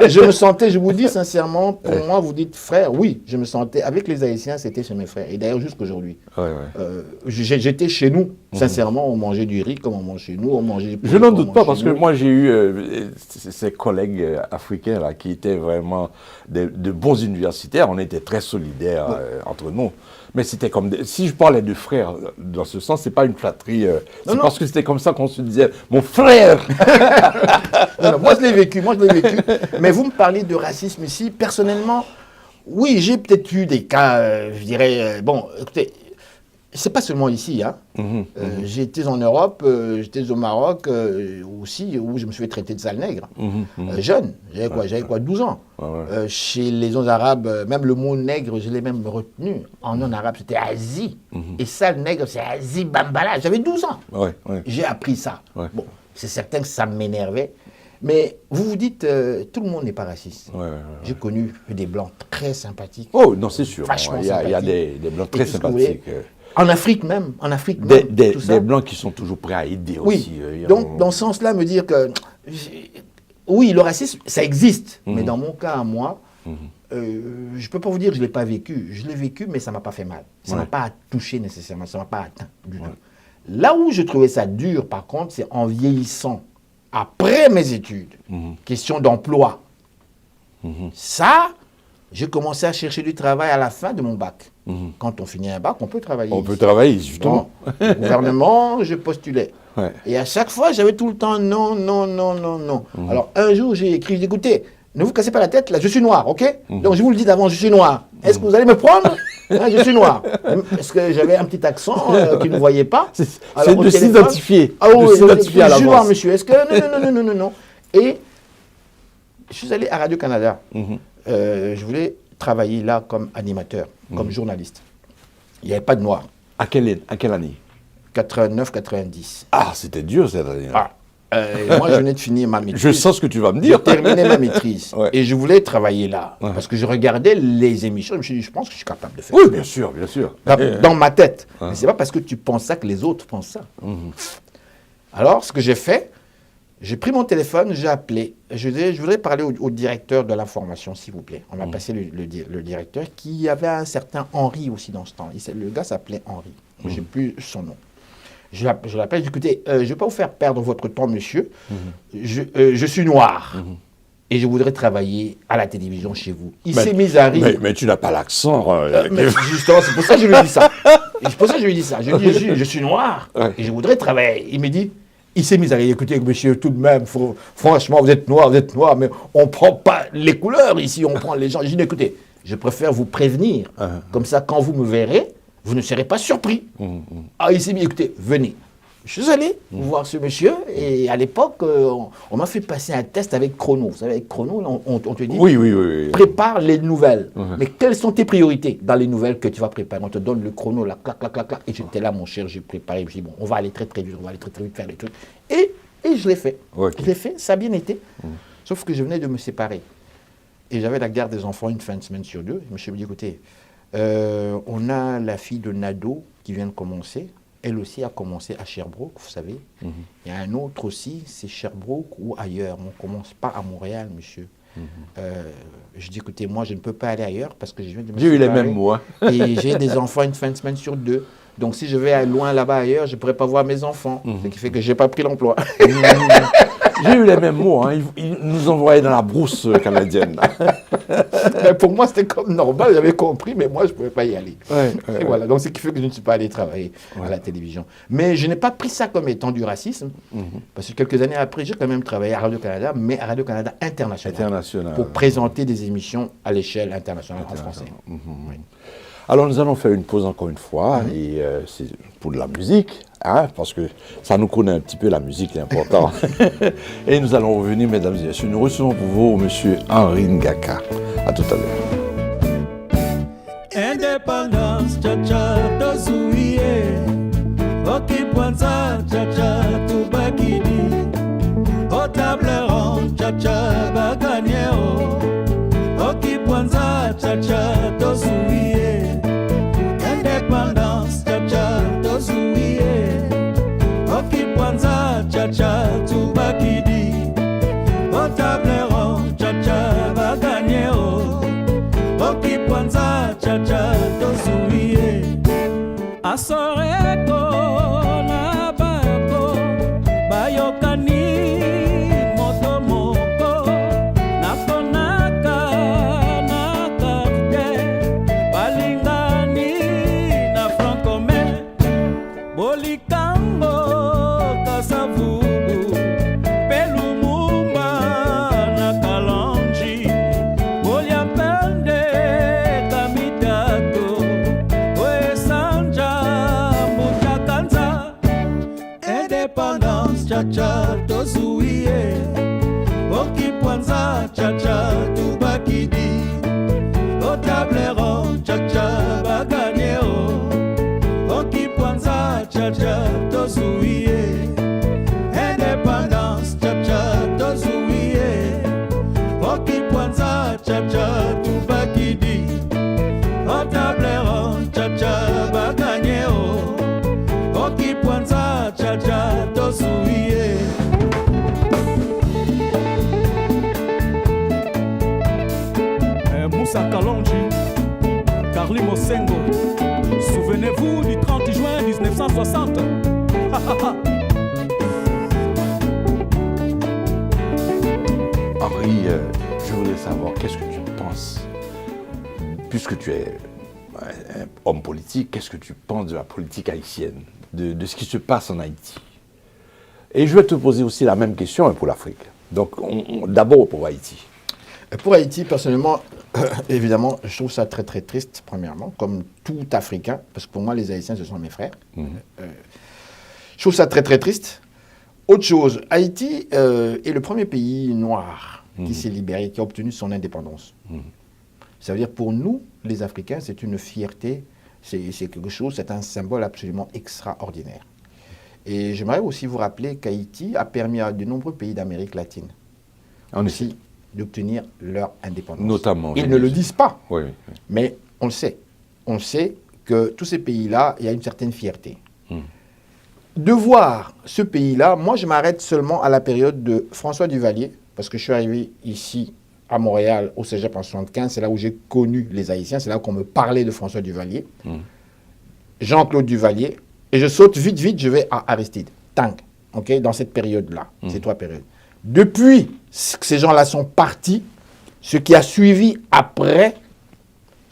[SPEAKER 5] Je me sentais, je vous dis sincèrement, pour moi, vous dites frère, oui, je me sentais, avec les Haïtiens, c'était chez mes frères. Et d'ailleurs, jusqu'aujourd'hui. J'étais chez nous, sincèrement, on mangeait du riz comme on mange chez nous, on mangeait...
[SPEAKER 4] Je n'en doute pas, parce que moi, j'ai eu ces collègues africains, là, qui étaient vraiment de bons universitaires. On était très solidaires entre nous. Mais c'était comme... Si je parlais de frères, dans ce sens, c'est pas une flatterie. C'est parce que c'était comme ça qu'on se disait « Mon frère !»
[SPEAKER 5] non, moi, je l'ai vécu. Mais vous me parlez de racisme ici. Personnellement, oui, j'ai peut-être eu des cas, je dirais... bon, écoutez, c'est pas seulement ici. Hein. J'étais en Europe, j'étais au Maroc aussi, où je me suis fait traiter de sale nègre. Jeune, j'avais quoi, 12 ans. Chez les zones arabes, même le mot nègre, je l'ai même retenu. En non-arabe, c'était Azi. Et sale nègre, c'est Azi Bambala. J'avais 12 ans. J'ai appris ça. Bon, c'est certain que ça m'énervait. Mais vous vous dites, tout le monde n'est pas raciste. J'ai connu des blancs très sympathiques.
[SPEAKER 4] Oh, non, c'est sûr.
[SPEAKER 5] Vachement
[SPEAKER 4] sympathiques. Il y a des blancs très sympathiques.
[SPEAKER 5] En Afrique même,
[SPEAKER 4] des blancs qui sont toujours prêts à aider aussi.
[SPEAKER 5] Donc, dans ce sens-là, me dire que, oui, le racisme, ça existe, mais dans mon cas, à moi, je ne peux pas vous dire que je ne l'ai pas vécu. Je l'ai vécu, mais ça ne m'a pas fait mal. Ça ne m'a pas touché nécessairement, ça ne m'a pas atteint du tout. Là où je trouvais ça dur, par contre, c'est en vieillissant, après mes études, question d'emploi. Ça, j'ai commencé à chercher du travail à la fin de mon bac. Quand on finit un bac, on peut travailler.
[SPEAKER 4] On peut travailler, justement.
[SPEAKER 5] Bon, au gouvernement, je postulais. Et à chaque fois, j'avais tout le temps non. Alors, un jour, j'ai écrit, j'ai dit, écoutez, ne vous cassez pas la tête, là, je suis noir, ok? Donc, je vous le dis d'avant, je suis noir. Est-ce que vous allez me prendre? Je suis noir. Parce que j'avais un petit accent qu'ils ne voyaient pas.
[SPEAKER 4] C'est de s'identifier.
[SPEAKER 5] Ah oui, je suis noir, monsieur. Est-ce que... Non. Et je suis allé à Radio-Canada. Je voulais travailler là comme animateur, comme journaliste. Il n'y avait pas de noirs.
[SPEAKER 4] À quelle année?
[SPEAKER 5] 89-90.
[SPEAKER 4] Ah, c'était dur cette année.
[SPEAKER 5] Moi, je venais de finir ma maîtrise.
[SPEAKER 4] Je sens ce que tu vas me dire.
[SPEAKER 5] J'ai terminé ma maîtrise. Et je voulais travailler là. Parce que je regardais les émissions. Je me suis dit, je pense que je suis capable de faire
[SPEAKER 4] ça. Oui, bien sûr.
[SPEAKER 5] Dans ma tête. Mais ce n'est pas parce que tu penses ça que les autres pensent ça. Alors, ce que j'ai fait, j'ai pris mon téléphone, j'ai appelé. Je voudrais parler au directeur de l'information, s'il vous plaît. On m'a passé le directeur qui avait un certain Henri aussi dans ce temps. Le gars s'appelait Henri. Je n'ai plus son nom. Je l'appelle, écoutez, je ne vais pas vous faire perdre votre temps, monsieur. Je suis noir. Et je voudrais travailler à la télévision chez vous. Il s'est mis à rire.
[SPEAKER 4] Mais tu n'as pas l'accent.
[SPEAKER 5] Justement, c'est pour ça que je lui dis ça. C'est pour ça que je lui dis ça. Je lui dis, je suis noir et je voudrais travailler. Il me dit, Il s'est mis à dire, écoutez, monsieur, tout de même, franchement, vous êtes noir, mais on ne prend pas les couleurs ici, on prend les gens. J'ai dit, écoutez, je préfère vous prévenir. Comme ça, quand vous me verrez, vous ne serez pas surpris. Ah, il s'est mis, écoutez, venez. Je suis allé voir ce monsieur et à l'époque, on m'a fait passer un test avec chrono. Vous savez, avec chrono, on te dit,
[SPEAKER 4] oui.
[SPEAKER 5] Prépare les nouvelles. Mais quelles sont tes priorités dans les nouvelles que tu vas préparer? On te donne le chrono, là, clac, clac, clac, clac. Et j'étais là, mon cher, j'ai préparé. Je me suis dit, bon, on va aller très, très vite, faire les trucs. Et je l'ai fait. Je l'ai fait, ça a bien été. Sauf que je venais de me séparer. Et j'avais la garde des enfants une fin de semaine sur deux. Je me suis dit, écoutez, on a la fille de Nado qui vient de commencer. Elle aussi a commencé à Sherbrooke, vous savez. Il y a un autre aussi, c'est Sherbrooke ou ailleurs. On ne commence pas à Montréal, monsieur. Je dis, écoutez, moi, je ne peux pas aller ailleurs parce que je viens de me séparer.
[SPEAKER 4] J'ai eu les mêmes mots.
[SPEAKER 5] Et j'ai des enfants une fin de semaine sur deux. Donc, si je vais aller loin là-bas ailleurs, je ne pourrai pas voir mes enfants. Ce qui fait que je n'ai pas pris l'emploi.
[SPEAKER 4] J'ai eu les mêmes mots. Ils nous envoyaient dans la brousse canadienne.
[SPEAKER 5] Mais pour moi, c'était comme normal, j'avais compris, mais moi, je ne pouvais pas y aller. Et voilà, donc ce qui fait que je ne suis pas allé travailler à la télévision. Mais je n'ai pas pris ça comme étant du racisme, parce que quelques années après, j'ai quand même travaillé à Radio-Canada, mais à Radio-Canada international, pour présenter des émissions à l'échelle internationale en français.
[SPEAKER 4] Alors, nous allons faire une pause encore une fois, et c'est pour de la musique, parce que ça nous connaît un petit peu, la musique est important. Et nous allons revenir, mesdames et messieurs. Nous recevons pour vous M. Henri Ngaka. À tout à l'heure.
[SPEAKER 3] Indépendance, cha-cha, tozuie. Okipwanza, cha-cha, tubakidi. Au table ronde, cha-cha, baganyeo. Okipwanza, cha-cha, tozuie. Indépendance, cha-cha, tozuie. Okipwanza, cha-cha, tubakidi. Au table ronde, cha-cha, baganyeo. Okipwanza, cha-cha, tozuie. Asoreko na bako, bayokani moto moko, nakonaka na karte, balingani na francome, bolikambo kasavubu, pelumumba na kalonji, boliapende kamitato, oesanja mutakanza, indépendance cha-cha tozuie, okipwanza cha-cha tubakidi, otablero cha-cha baganeo, okipwanza cha-cha tozuie, indépendance cha-cha tozuie, okipwanza cha-cha tubakidi, otablero cha-cha baganeo, okipwanza cha-cha tozuie. Moussa Kalonji, Carly Mosengo, souvenez-vous du 30 juin 1960.
[SPEAKER 4] Henri, je voudrais savoir, qu'est-ce que tu penses, puisque tu es un homme politique, qu'est-ce que tu penses de la politique haïtienne, de ce qui se passe en Haïti? Et je vais te poser aussi la même question pour l'Afrique. Donc, d'abord pour Haïti.
[SPEAKER 5] Pour Haïti, personnellement, évidemment, je trouve ça très très triste, premièrement, comme tout Africain, parce que pour moi, les Haïtiens, ce sont mes frères. Je trouve ça très très triste. Autre chose, Haïti est le premier pays noir qui s'est libéré, qui a obtenu son indépendance. Ça veut dire pour nous, les Africains, c'est une fierté, c'est quelque chose, c'est un symbole absolument extraordinaire. Et j'aimerais aussi vous rappeler qu'Haïti a permis à de nombreux pays d'Amérique latine aussi d'obtenir leur indépendance.
[SPEAKER 4] Notamment.
[SPEAKER 5] Ils ne le disent pas,
[SPEAKER 4] oui.
[SPEAKER 5] mais on le sait. On sait que tous ces pays-là, il y a une certaine fierté. De voir ce pays-là, moi je m'arrête seulement à la période de François Duvalier, parce que je suis arrivé ici à Montréal, au Cégep en 1975, c'est là où j'ai connu les Haïtiens, c'est là qu'on me parlait de François Duvalier, Jean-Claude Duvalier, et je saute vite, je vais à Aristide, dans cette période-là, ces trois périodes. Depuis que ces gens-là sont partis, ce qui a suivi après,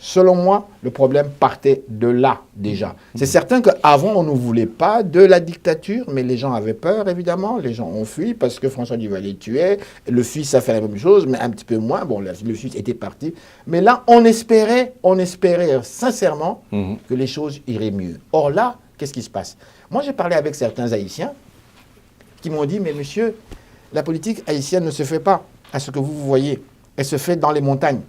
[SPEAKER 5] Selon moi, le problème partait de là déjà. C'est certain qu'avant, on ne voulait pas de la dictature, mais les gens avaient peur, évidemment. Les gens ont fui parce que François Duvalier tuait. Le fils a fait la même chose, mais un petit peu moins. Bon, le fils était parti. Mais là, on espérait sincèrement que les choses iraient mieux. Or là, qu'est-ce qui se passe? Moi, j'ai parlé avec certains Haïtiens qui m'ont dit, mais monsieur, la politique haïtienne ne se fait pas à ce que vous voyez. Elle se fait dans les montagnes.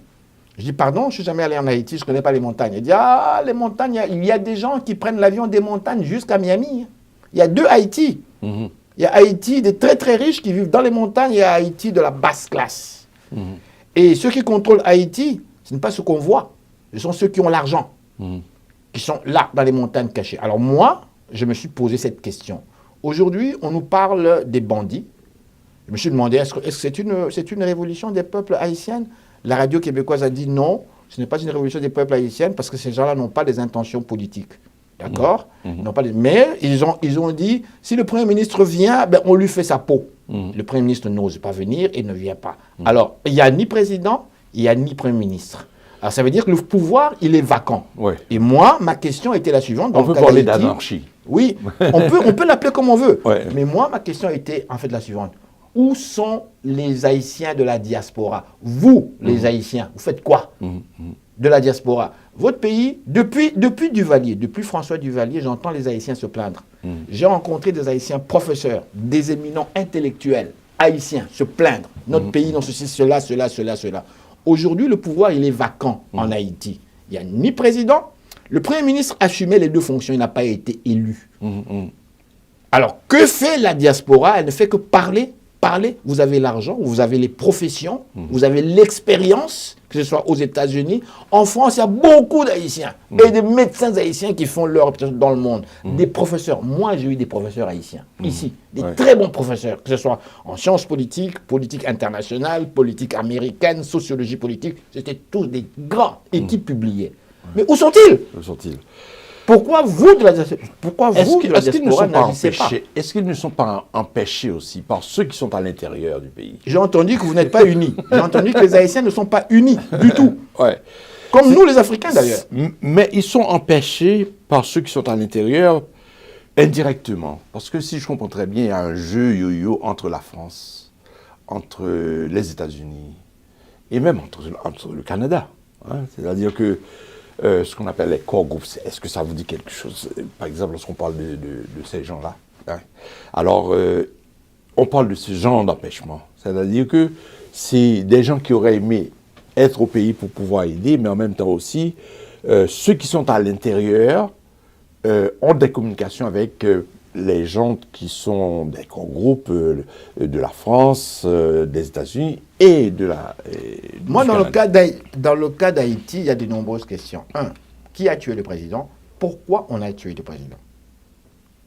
[SPEAKER 5] Je dis, pardon, je ne suis jamais allé en Haïti, je ne connais pas les montagnes. Il dit, ah, les montagnes, il y a des gens qui prennent l'avion des montagnes jusqu'à Miami. Il y a 2 Haïti. Il y a Haïti des très très riches qui vivent dans les montagnes, il y a Haïti de la basse classe. Et ceux qui contrôlent Haïti, ce n'est pas ceux qu'on voit, ce sont ceux qui ont l'argent, qui sont là, dans les montagnes cachées. Alors moi, je me suis posé cette question. Aujourd'hui, on nous parle des bandits. Je me suis demandé, est-ce que c'est une révolution des peuples haïtiens? La radio québécoise a dit non, ce n'est pas une révolution des peuples haïtiens parce que ces gens-là n'ont pas des intentions politiques. D'accord? Mais ils ont dit, si le Premier ministre vient, ben, on lui fait sa peau. Le Premier ministre n'ose pas venir et ne vient pas. Alors, il n'y a ni président, il n'y a ni Premier ministre. Alors, ça veut dire que le pouvoir, il est vacant.
[SPEAKER 4] Ouais.
[SPEAKER 5] Et moi, ma question était la suivante.
[SPEAKER 4] On peut parler d'anarchie.
[SPEAKER 5] Oui, on peut l'appeler comme on veut.
[SPEAKER 4] Ouais.
[SPEAKER 5] Mais moi, ma question était en fait la suivante. Où sont les Haïtiens de la diaspora? Vous, les Haïtiens, vous faites quoi de la diaspora? Votre pays, depuis Duvalier, depuis François Duvalier, j'entends les Haïtiens se plaindre. J'ai rencontré des Haïtiens professeurs, des éminents intellectuels haïtiens se plaindre. Notre pays, non, ceci, cela. Aujourd'hui, le pouvoir, il est vacant en Haïti. Il n'y a ni président. Le Premier ministre assumait les 2 fonctions, il n'a pas été élu. Alors, que fait la diaspora? Elle ne fait que parler. Vous avez l'argent, vous avez les professions, vous avez l'expérience, que ce soit aux États-Unis. En France, il y a beaucoup d'Haïtiens et des médecins haïtiens qui font leur recherche dans le monde. Des professeurs. Moi, j'ai eu des professeurs haïtiens ici, des très bons professeurs, que ce soit en sciences politiques, politique internationale, politique américaine, sociologie politique. C'était tous des grands et qui publiaient. Mais où sont-ils? Pourquoi vous de la diaspora n'agissez pas?
[SPEAKER 4] Est-ce qu'ils ne sont pas empêchés aussi par ceux qui sont à l'intérieur du pays?
[SPEAKER 5] J'ai entendu que vous n'êtes pas unis. J'ai entendu que les Haïtiens ne sont pas unis du tout.
[SPEAKER 4] Ouais.
[SPEAKER 5] Comme nous les Africains d'ailleurs.
[SPEAKER 4] Mais ils sont empêchés par ceux qui sont à l'intérieur indirectement. Parce que si je comprends très bien, il y a un jeu yo-yo entre la France, entre les États-Unis et même entre le Canada. Hein? C'est-à-dire que ce qu'on appelle les core groups, est-ce que ça vous dit quelque chose? Par exemple, lorsqu'on parle de ces gens-là. Hein? Alors, on parle de ce genre d'empêchement. C'est-à-dire que c'est des gens qui auraient aimé être au pays pour pouvoir aider, mais en même temps aussi, ceux qui sont à l'intérieur ont des communications avec les gens qui sont des core groupes de la France, des États-Unis et de la...
[SPEAKER 5] Moi, dans le cas d'Haïti, il y a de nombreuses questions. 1. Qui a tué le président? Pourquoi on a tué le président?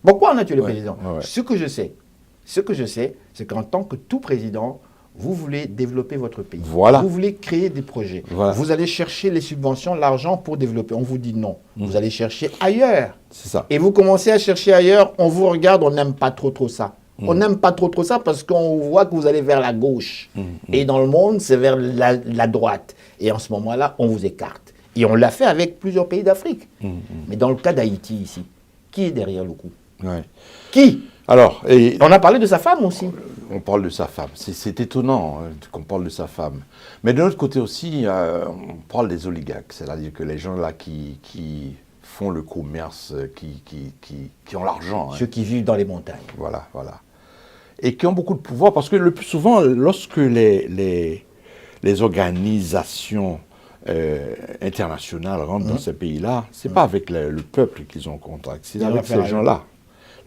[SPEAKER 5] Pourquoi on a tué le président? Ce que je sais, c'est qu'en tant que tout président, vous voulez développer votre pays.
[SPEAKER 4] Voilà.
[SPEAKER 5] Vous voulez créer des projets.
[SPEAKER 4] Voilà.
[SPEAKER 5] Vous allez chercher les subventions, l'argent pour développer. On vous dit non. Vous allez chercher ailleurs.
[SPEAKER 4] C'est ça.
[SPEAKER 5] Et vous commencez à chercher ailleurs, on vous regarde, on n'aime pas trop ça. On n'aime pas trop ça parce qu'on voit que vous allez vers la gauche. Et dans le monde, c'est vers la droite. Et en ce moment-là, on vous écarte. Et on l'a fait avec plusieurs pays d'Afrique. Mais dans le cas d'Haïti ici, qui est derrière le coup? Qui?
[SPEAKER 4] Alors,
[SPEAKER 5] on a parlé de sa femme aussi.
[SPEAKER 4] On parle de sa femme. C'est étonnant qu'on parle de sa femme. Mais de l'autre côté aussi, on parle des oligarques. C'est-à-dire que les gens là qui font le commerce, qui ont l'argent.
[SPEAKER 5] Ceux qui vivent dans les montagnes.
[SPEAKER 4] Voilà. Et qui ont beaucoup de pouvoir. Parce que le plus souvent, lorsque les organisations internationales rentrent dans ces pays-là, ce n'est pas avec le peuple qu'ils ont contact. C'est avec ces gens-là.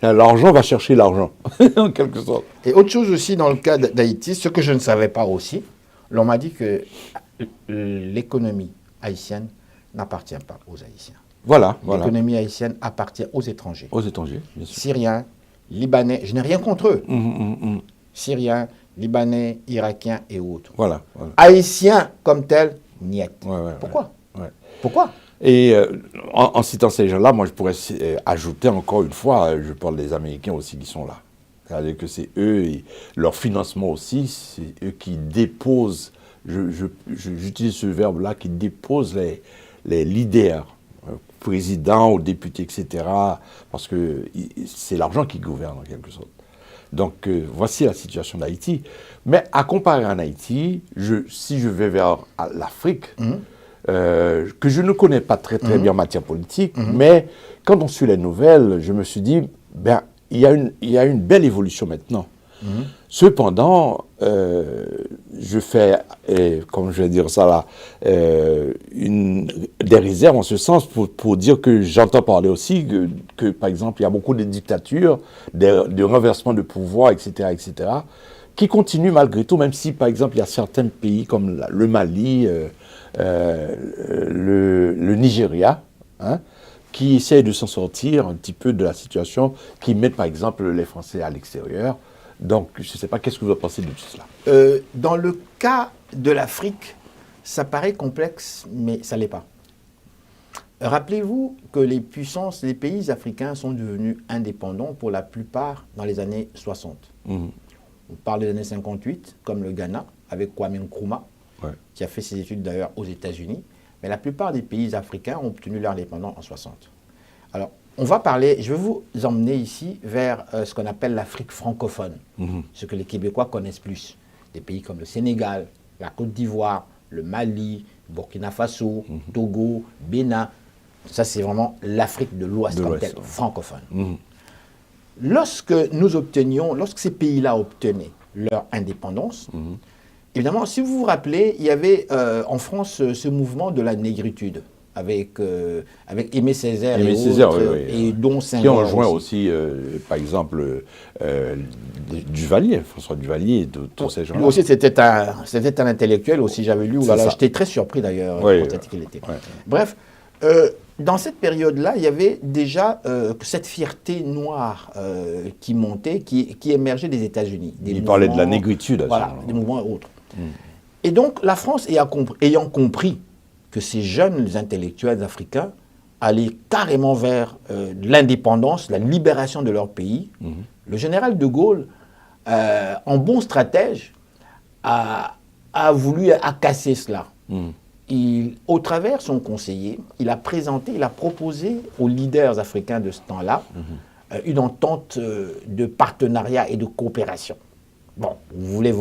[SPEAKER 4] L'argent va chercher l'argent, en quelque sorte.
[SPEAKER 5] Et autre chose aussi dans le cas d'Haïti, ce que je ne savais pas aussi, l'on m'a dit que l'économie haïtienne n'appartient pas aux Haïtiens.
[SPEAKER 4] Voilà.
[SPEAKER 5] L'économie haïtienne appartient aux étrangers.
[SPEAKER 4] Aux étrangers, bien sûr.
[SPEAKER 5] Syriens, Libanais, je n'ai rien contre eux. Syriens, Libanais, Irakiens et autres.
[SPEAKER 4] Voilà.
[SPEAKER 5] Haïtiens comme tels, niet. Pourquoi? Pourquoi?
[SPEAKER 4] Et en citant ces gens-là, moi je pourrais ajouter encore une fois, je parle des Américains aussi qui sont là. C'est-à-dire que c'est eux, et leur financement aussi, c'est eux qui déposent, j'utilise ce verbe-là, qui déposent les leaders, présidents ou députés, etc., parce que c'est l'argent qui gouverne en quelque sorte. Donc, voici la situation d'Haïti. Mais à comparer en Haïti, si je vais vers l'Afrique, que je ne connais pas très bien en matière politique, mais quand on suit les nouvelles, je me suis dit, ben, il y a une belle évolution maintenant. Cependant, je fais, comme je vais dire ça là, des réserves en ce sens pour dire que j'entends parler aussi que, par exemple, il y a beaucoup de dictatures, de renversements de pouvoir, etc., qui continuent malgré tout, même si, par exemple, il y a certains pays comme le Mali, le Nigeria, hein, qui essayent de s'en sortir un petit peu de la situation, qui mettent, par exemple, les Français à l'extérieur. Donc, je ne sais pas, qu'est-ce que vous pensez de tout cela?
[SPEAKER 5] Dans le cas de l'Afrique, ça paraît complexe, mais ça ne l'est pas. Rappelez-vous que les pays africains sont devenus indépendants pour la plupart dans les années 60. On parle des années 58, comme le Ghana, avec Kwame Nkrumah, qui a fait ses études d'ailleurs aux États-Unis. Mais la plupart des pays africains ont obtenu leur indépendance en 60. Alors, on va parler, je vais vous emmener ici vers ce qu'on appelle l'Afrique francophone, ce que les Québécois connaissent plus. Des pays comme le Sénégal, la Côte d'Ivoire, le Mali, Burkina Faso, Togo, Bénin. Ça, c'est vraiment l'Afrique de l'Ouest comme telle, francophone. Lorsque ces pays-là obtenaient leur indépendance, évidemment, si vous vous rappelez, il y avait en France ce mouvement de la négritude. Avec Aimé Césaire et autres, et dont Senghor
[SPEAKER 4] qui ont rejoint aussi, par exemple, Duvalier, François Duvalier, et tous ces gens-là.
[SPEAKER 5] Lui aussi, c'était un intellectuel aussi, j'avais lu. Voilà, j'étais très surpris d'ailleurs quand il était. Bref, dans cette période-là, il y avait déjà cette fierté noire qui montait, qui émergeait des États-Unis.
[SPEAKER 4] Il parlait de la négritude.
[SPEAKER 5] Voilà, des mouvements et autres. Et donc, la France ayant compris que ces jeunes intellectuels africains allaient carrément vers l'indépendance, la libération de leur pays, le général de Gaulle, en bon stratège, a voulu casser cela. Au travers son conseiller, il a proposé aux leaders africains de ce temps-là une entente de partenariat et de coopération. Bon, vous voulez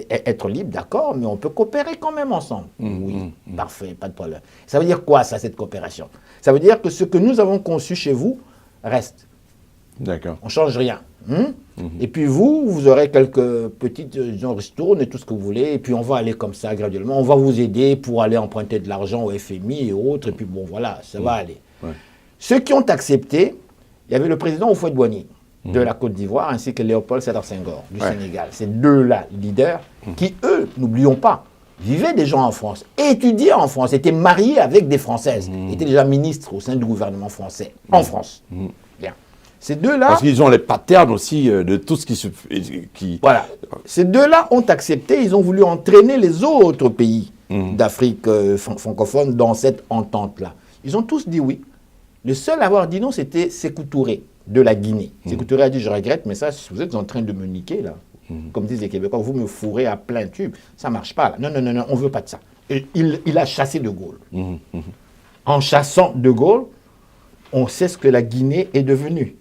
[SPEAKER 5] être libre, d'accord, mais on peut coopérer quand même ensemble. Oui, parfait, pas de problème. Ça veut dire quoi, ça, cette coopération? Ça veut dire que ce que nous avons conçu chez vous reste.
[SPEAKER 4] D'accord.
[SPEAKER 5] On ne change rien. Et puis vous aurez quelques petites ristournes et tout ce que vous voulez, et puis on va aller comme ça graduellement. On va vous aider pour aller emprunter de l'argent au FMI et autres, et puis bon, voilà, ça va aller. Ceux qui ont accepté, il y avait le président Houphouët-Boigny de la Côte d'Ivoire, ainsi que Léopold Sédar Senghor du Sénégal. Ces deux-là, leaders, qui, eux, n'oublions pas, vivaient déjà en France, étudiaient en France, étaient mariés avec des Françaises, étaient déjà ministres au sein du gouvernement français, en France. Bien. Ces deux-là...
[SPEAKER 4] Parce qu'ils ont les patterns aussi de tout ce qui...
[SPEAKER 5] Voilà. Ces deux-là ont accepté, ils ont voulu entraîner les autres pays d'Afrique francophone dans cette entente-là. Ils ont tous dit oui. Le seul à avoir dit non, c'était Sékou Touré, de la Guinée. Sékou Touré a dit, je regrette, mais ça, vous êtes en train de me niquer, là. Comme disent les Québécois, vous me fourrez à plein tube. Ça ne marche pas, là. Non, on ne veut pas de ça. Et il a chassé De Gaulle. En chassant De Gaulle, on sait ce que la Guinée est devenue.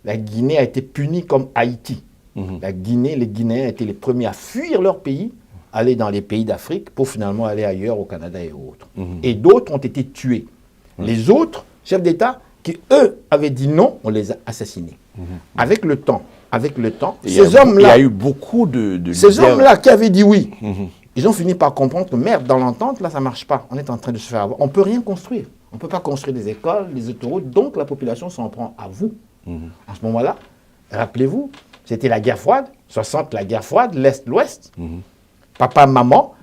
[SPEAKER 5] La Guinée a été punie comme Haïti. Les Guinéens étaient les premiers à fuir leur pays, aller dans les pays d'Afrique, pour finalement aller ailleurs, au Canada et autres. Et d'autres ont été tués. Les autres chefs d'État qui, eux, avaient dit non, on les a assassinés. Avec le temps, ces hommes-là...
[SPEAKER 4] Il y a eu beaucoup de
[SPEAKER 5] ces hommes-là qui avaient dit oui, ils ont fini par comprendre que, merde, dans l'entente, là, ça ne marche pas. On est en train de se faire avoir. On ne peut rien construire. On ne peut pas construire des écoles, des autoroutes, donc la population s'en prend à vous. À ce moment-là, rappelez-vous, c'était la guerre froide, 60, la guerre froide, l'Est-l'Ouest, papa, maman,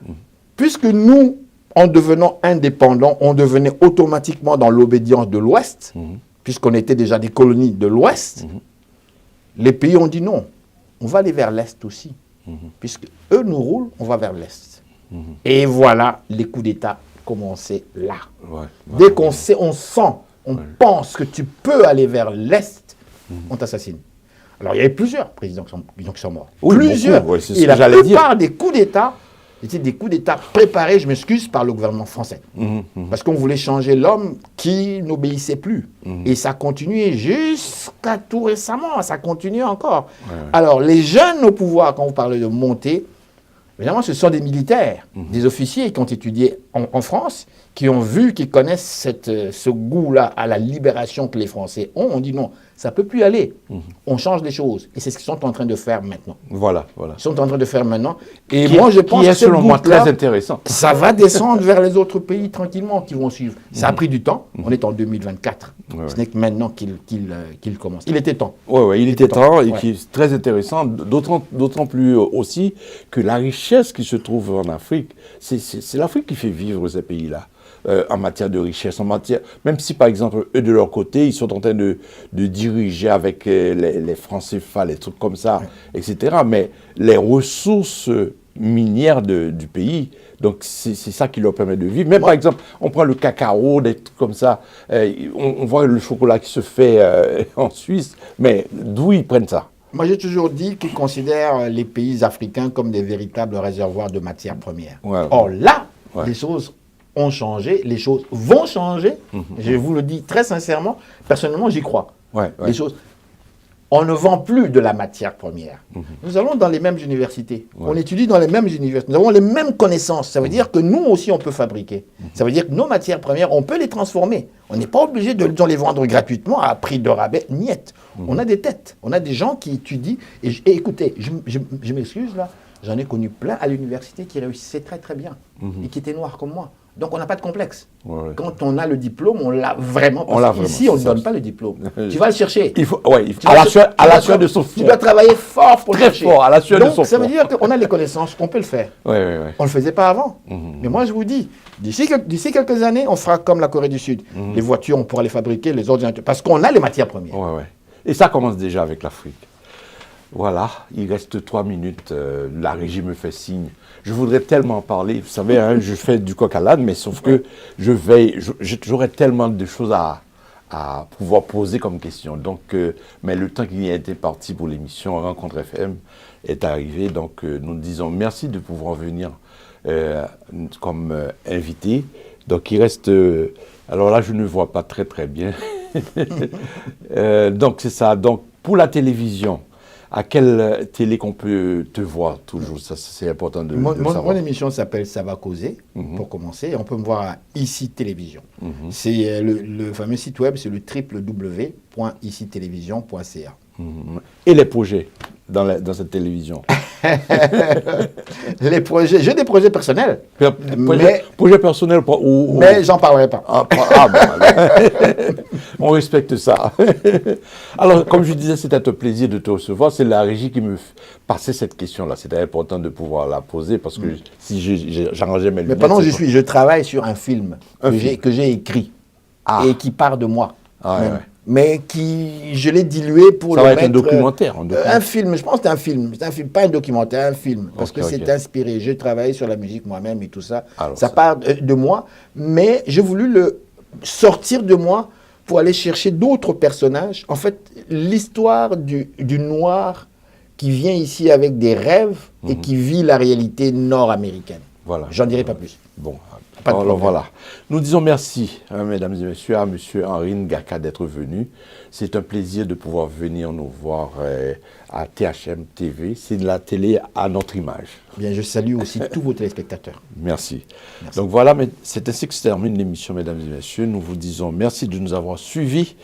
[SPEAKER 5] puisque nous, en devenant indépendants, on devenait automatiquement dans l'obédience de l'Ouest, puisqu'on était déjà des colonies de l'Ouest. Les pays ont dit non, on va aller vers l'Est aussi. Puisque eux nous roulent, on va vers l'Est. Et voilà, les coups d'État commençaient là. Dès qu'on sait, on sent, on pense que tu peux aller vers l'Est, on t'assassine. Alors il y avait plusieurs présidents qui sont morts.
[SPEAKER 4] Oui,
[SPEAKER 5] plusieurs.
[SPEAKER 4] Beaucoup,
[SPEAKER 5] et la plupart des coups d'État C'était des coups d'État préparés, je m'excuse, par le gouvernement français. Parce qu'on voulait changer l'homme qui n'obéissait plus. Et ça continuait jusqu'à tout récemment, ça continue encore. Alors, les jeunes au pouvoir, quand vous parlez de montée, évidemment, ce sont des militaires, des officiers qui ont étudié en France, qui ont vu, qui connaissent ce goût-là à la libération que les Français ont. On dit non, ça ne peut plus aller. On change les choses. Et c'est ce qu'ils sont en train de faire maintenant.
[SPEAKER 4] Voilà.
[SPEAKER 5] Ils sont en train de faire maintenant. Et moi, je pense
[SPEAKER 4] que
[SPEAKER 5] c'est
[SPEAKER 4] selon moi très intéressant.
[SPEAKER 5] Ça va descendre vers les autres pays tranquillement qui vont suivre. Ça a pris du temps. On est en 2024. Ce n'est que maintenant qu'il commence. Il était temps.
[SPEAKER 4] Oui, il était temps et qui est très intéressant. D'autant plus aussi que la richesse qui se trouve en Afrique, c'est l'Afrique qui fait vivre ces pays-là. En matière de richesse, même si par exemple, eux de leur côté, ils sont en train de diriger avec les francs CFA, les trucs comme ça, etc. Mais les ressources minières du pays, donc c'est ça qui leur permet de vivre. Même par exemple, on prend le cacao, des trucs comme ça, on voit le chocolat qui se fait en Suisse, mais d'où ils prennent ça?
[SPEAKER 5] Moi, j'ai toujours dit qu'ils considèrent les pays africains comme des véritables réservoirs de matières premières. Or là, les choses ont changé, les choses vont changer. Je vous le dis très sincèrement, personnellement, j'y crois. Les choses, on ne vend plus de la matière première. Nous allons dans les mêmes universités. On étudie dans les mêmes universités. Nous avons les mêmes connaissances. Ça veut dire que nous aussi, on peut fabriquer. Ça veut dire que nos matières premières, on peut les transformer. On n'est pas obligé de les vendre gratuitement à prix de rabais. Niet. On a des têtes. On a des gens qui étudient. Et écoutez, je m'excuse là, j'en ai connu plein à l'université qui réussissaient très très bien et qui étaient noirs comme moi. Donc, on n'a pas de complexe. Quand on a le diplôme, on l'a vraiment. Ici, on ne donne pas le diplôme. Tu vas le chercher.
[SPEAKER 4] À la sueur de son front.
[SPEAKER 5] Tu dois travailler fort pour le chercher.
[SPEAKER 4] Très fort, à la sueur de son front.
[SPEAKER 5] Donc, ça veut dire qu'on a les connaissances, qu'on peut le faire. On ne le faisait pas avant. Mais moi, je vous dis, d'ici quelques années, on fera comme la Corée du Sud. Les voitures, on pourra les fabriquer, les ordinateurs, parce qu'on a les matières premières.
[SPEAKER 4] Et ça commence déjà avec l'Afrique. Voilà, il reste 3 minutes, la régie me fait signe. Je voudrais tellement parler, vous savez, hein, je fais du coq à l'âne, mais sauf que j'aurais tellement de choses à pouvoir poser comme question. Donc, mais le temps qui a été parti pour l'émission Rencontre FM est arrivé, donc nous disons merci de pouvoir venir comme invité. Donc il reste, alors là je ne vois pas très très bien, donc c'est ça, donc pour la télévision, à quelle télé qu'on peut te voir toujours? Ça, c'est important de savoir.
[SPEAKER 5] Mon émission s'appelle Ça va causer, pour commencer. On peut me voir à Ici Télévision. C'est le fameux site web, c'est le www.icitelevision.ca.
[SPEAKER 4] Et les projets dans cette télévision?
[SPEAKER 5] Les projets, j'ai des projets personnels.
[SPEAKER 4] Projets personnels
[SPEAKER 5] mais j'en parlerai pas.
[SPEAKER 4] On respecte ça. Alors, comme je disais, c'était un plaisir de te recevoir. C'est la régie qui me passait cette question-là. C'était important de pouvoir la poser parce que si j'arrangeais mes lunettes...
[SPEAKER 5] Mais pendant que je travaille sur un film que j'ai écrit et qui part de moi. Mais je l'ai dilué pour
[SPEAKER 4] ça le mettre... Ça va être un documentaire.
[SPEAKER 5] Un film, je pense que c'est un film. C'est un film, pas un documentaire, un film. Parce que c'est inspiré. J'ai travaillé sur la musique moi-même et tout ça. Alors, ça part de moi. Mais j'ai voulu le sortir de moi pour aller chercher d'autres personnages. En fait, l'histoire du noir qui vient ici avec des rêves et qui vit la réalité nord-américaine.
[SPEAKER 4] Voilà.
[SPEAKER 5] J'en dirai pas plus.
[SPEAKER 4] Bon. Alors voilà, nous disons merci, mesdames et messieurs, à M. Henri Ngaka d'être venu. C'est un plaisir de pouvoir venir nous voir à THM TV. C'est de la télé à notre image.
[SPEAKER 5] Bien, je salue aussi tous vos téléspectateurs.
[SPEAKER 4] Merci. Donc voilà, c'est ainsi que se termine l'émission, mesdames et messieurs. Nous vous disons merci de nous avoir suivis.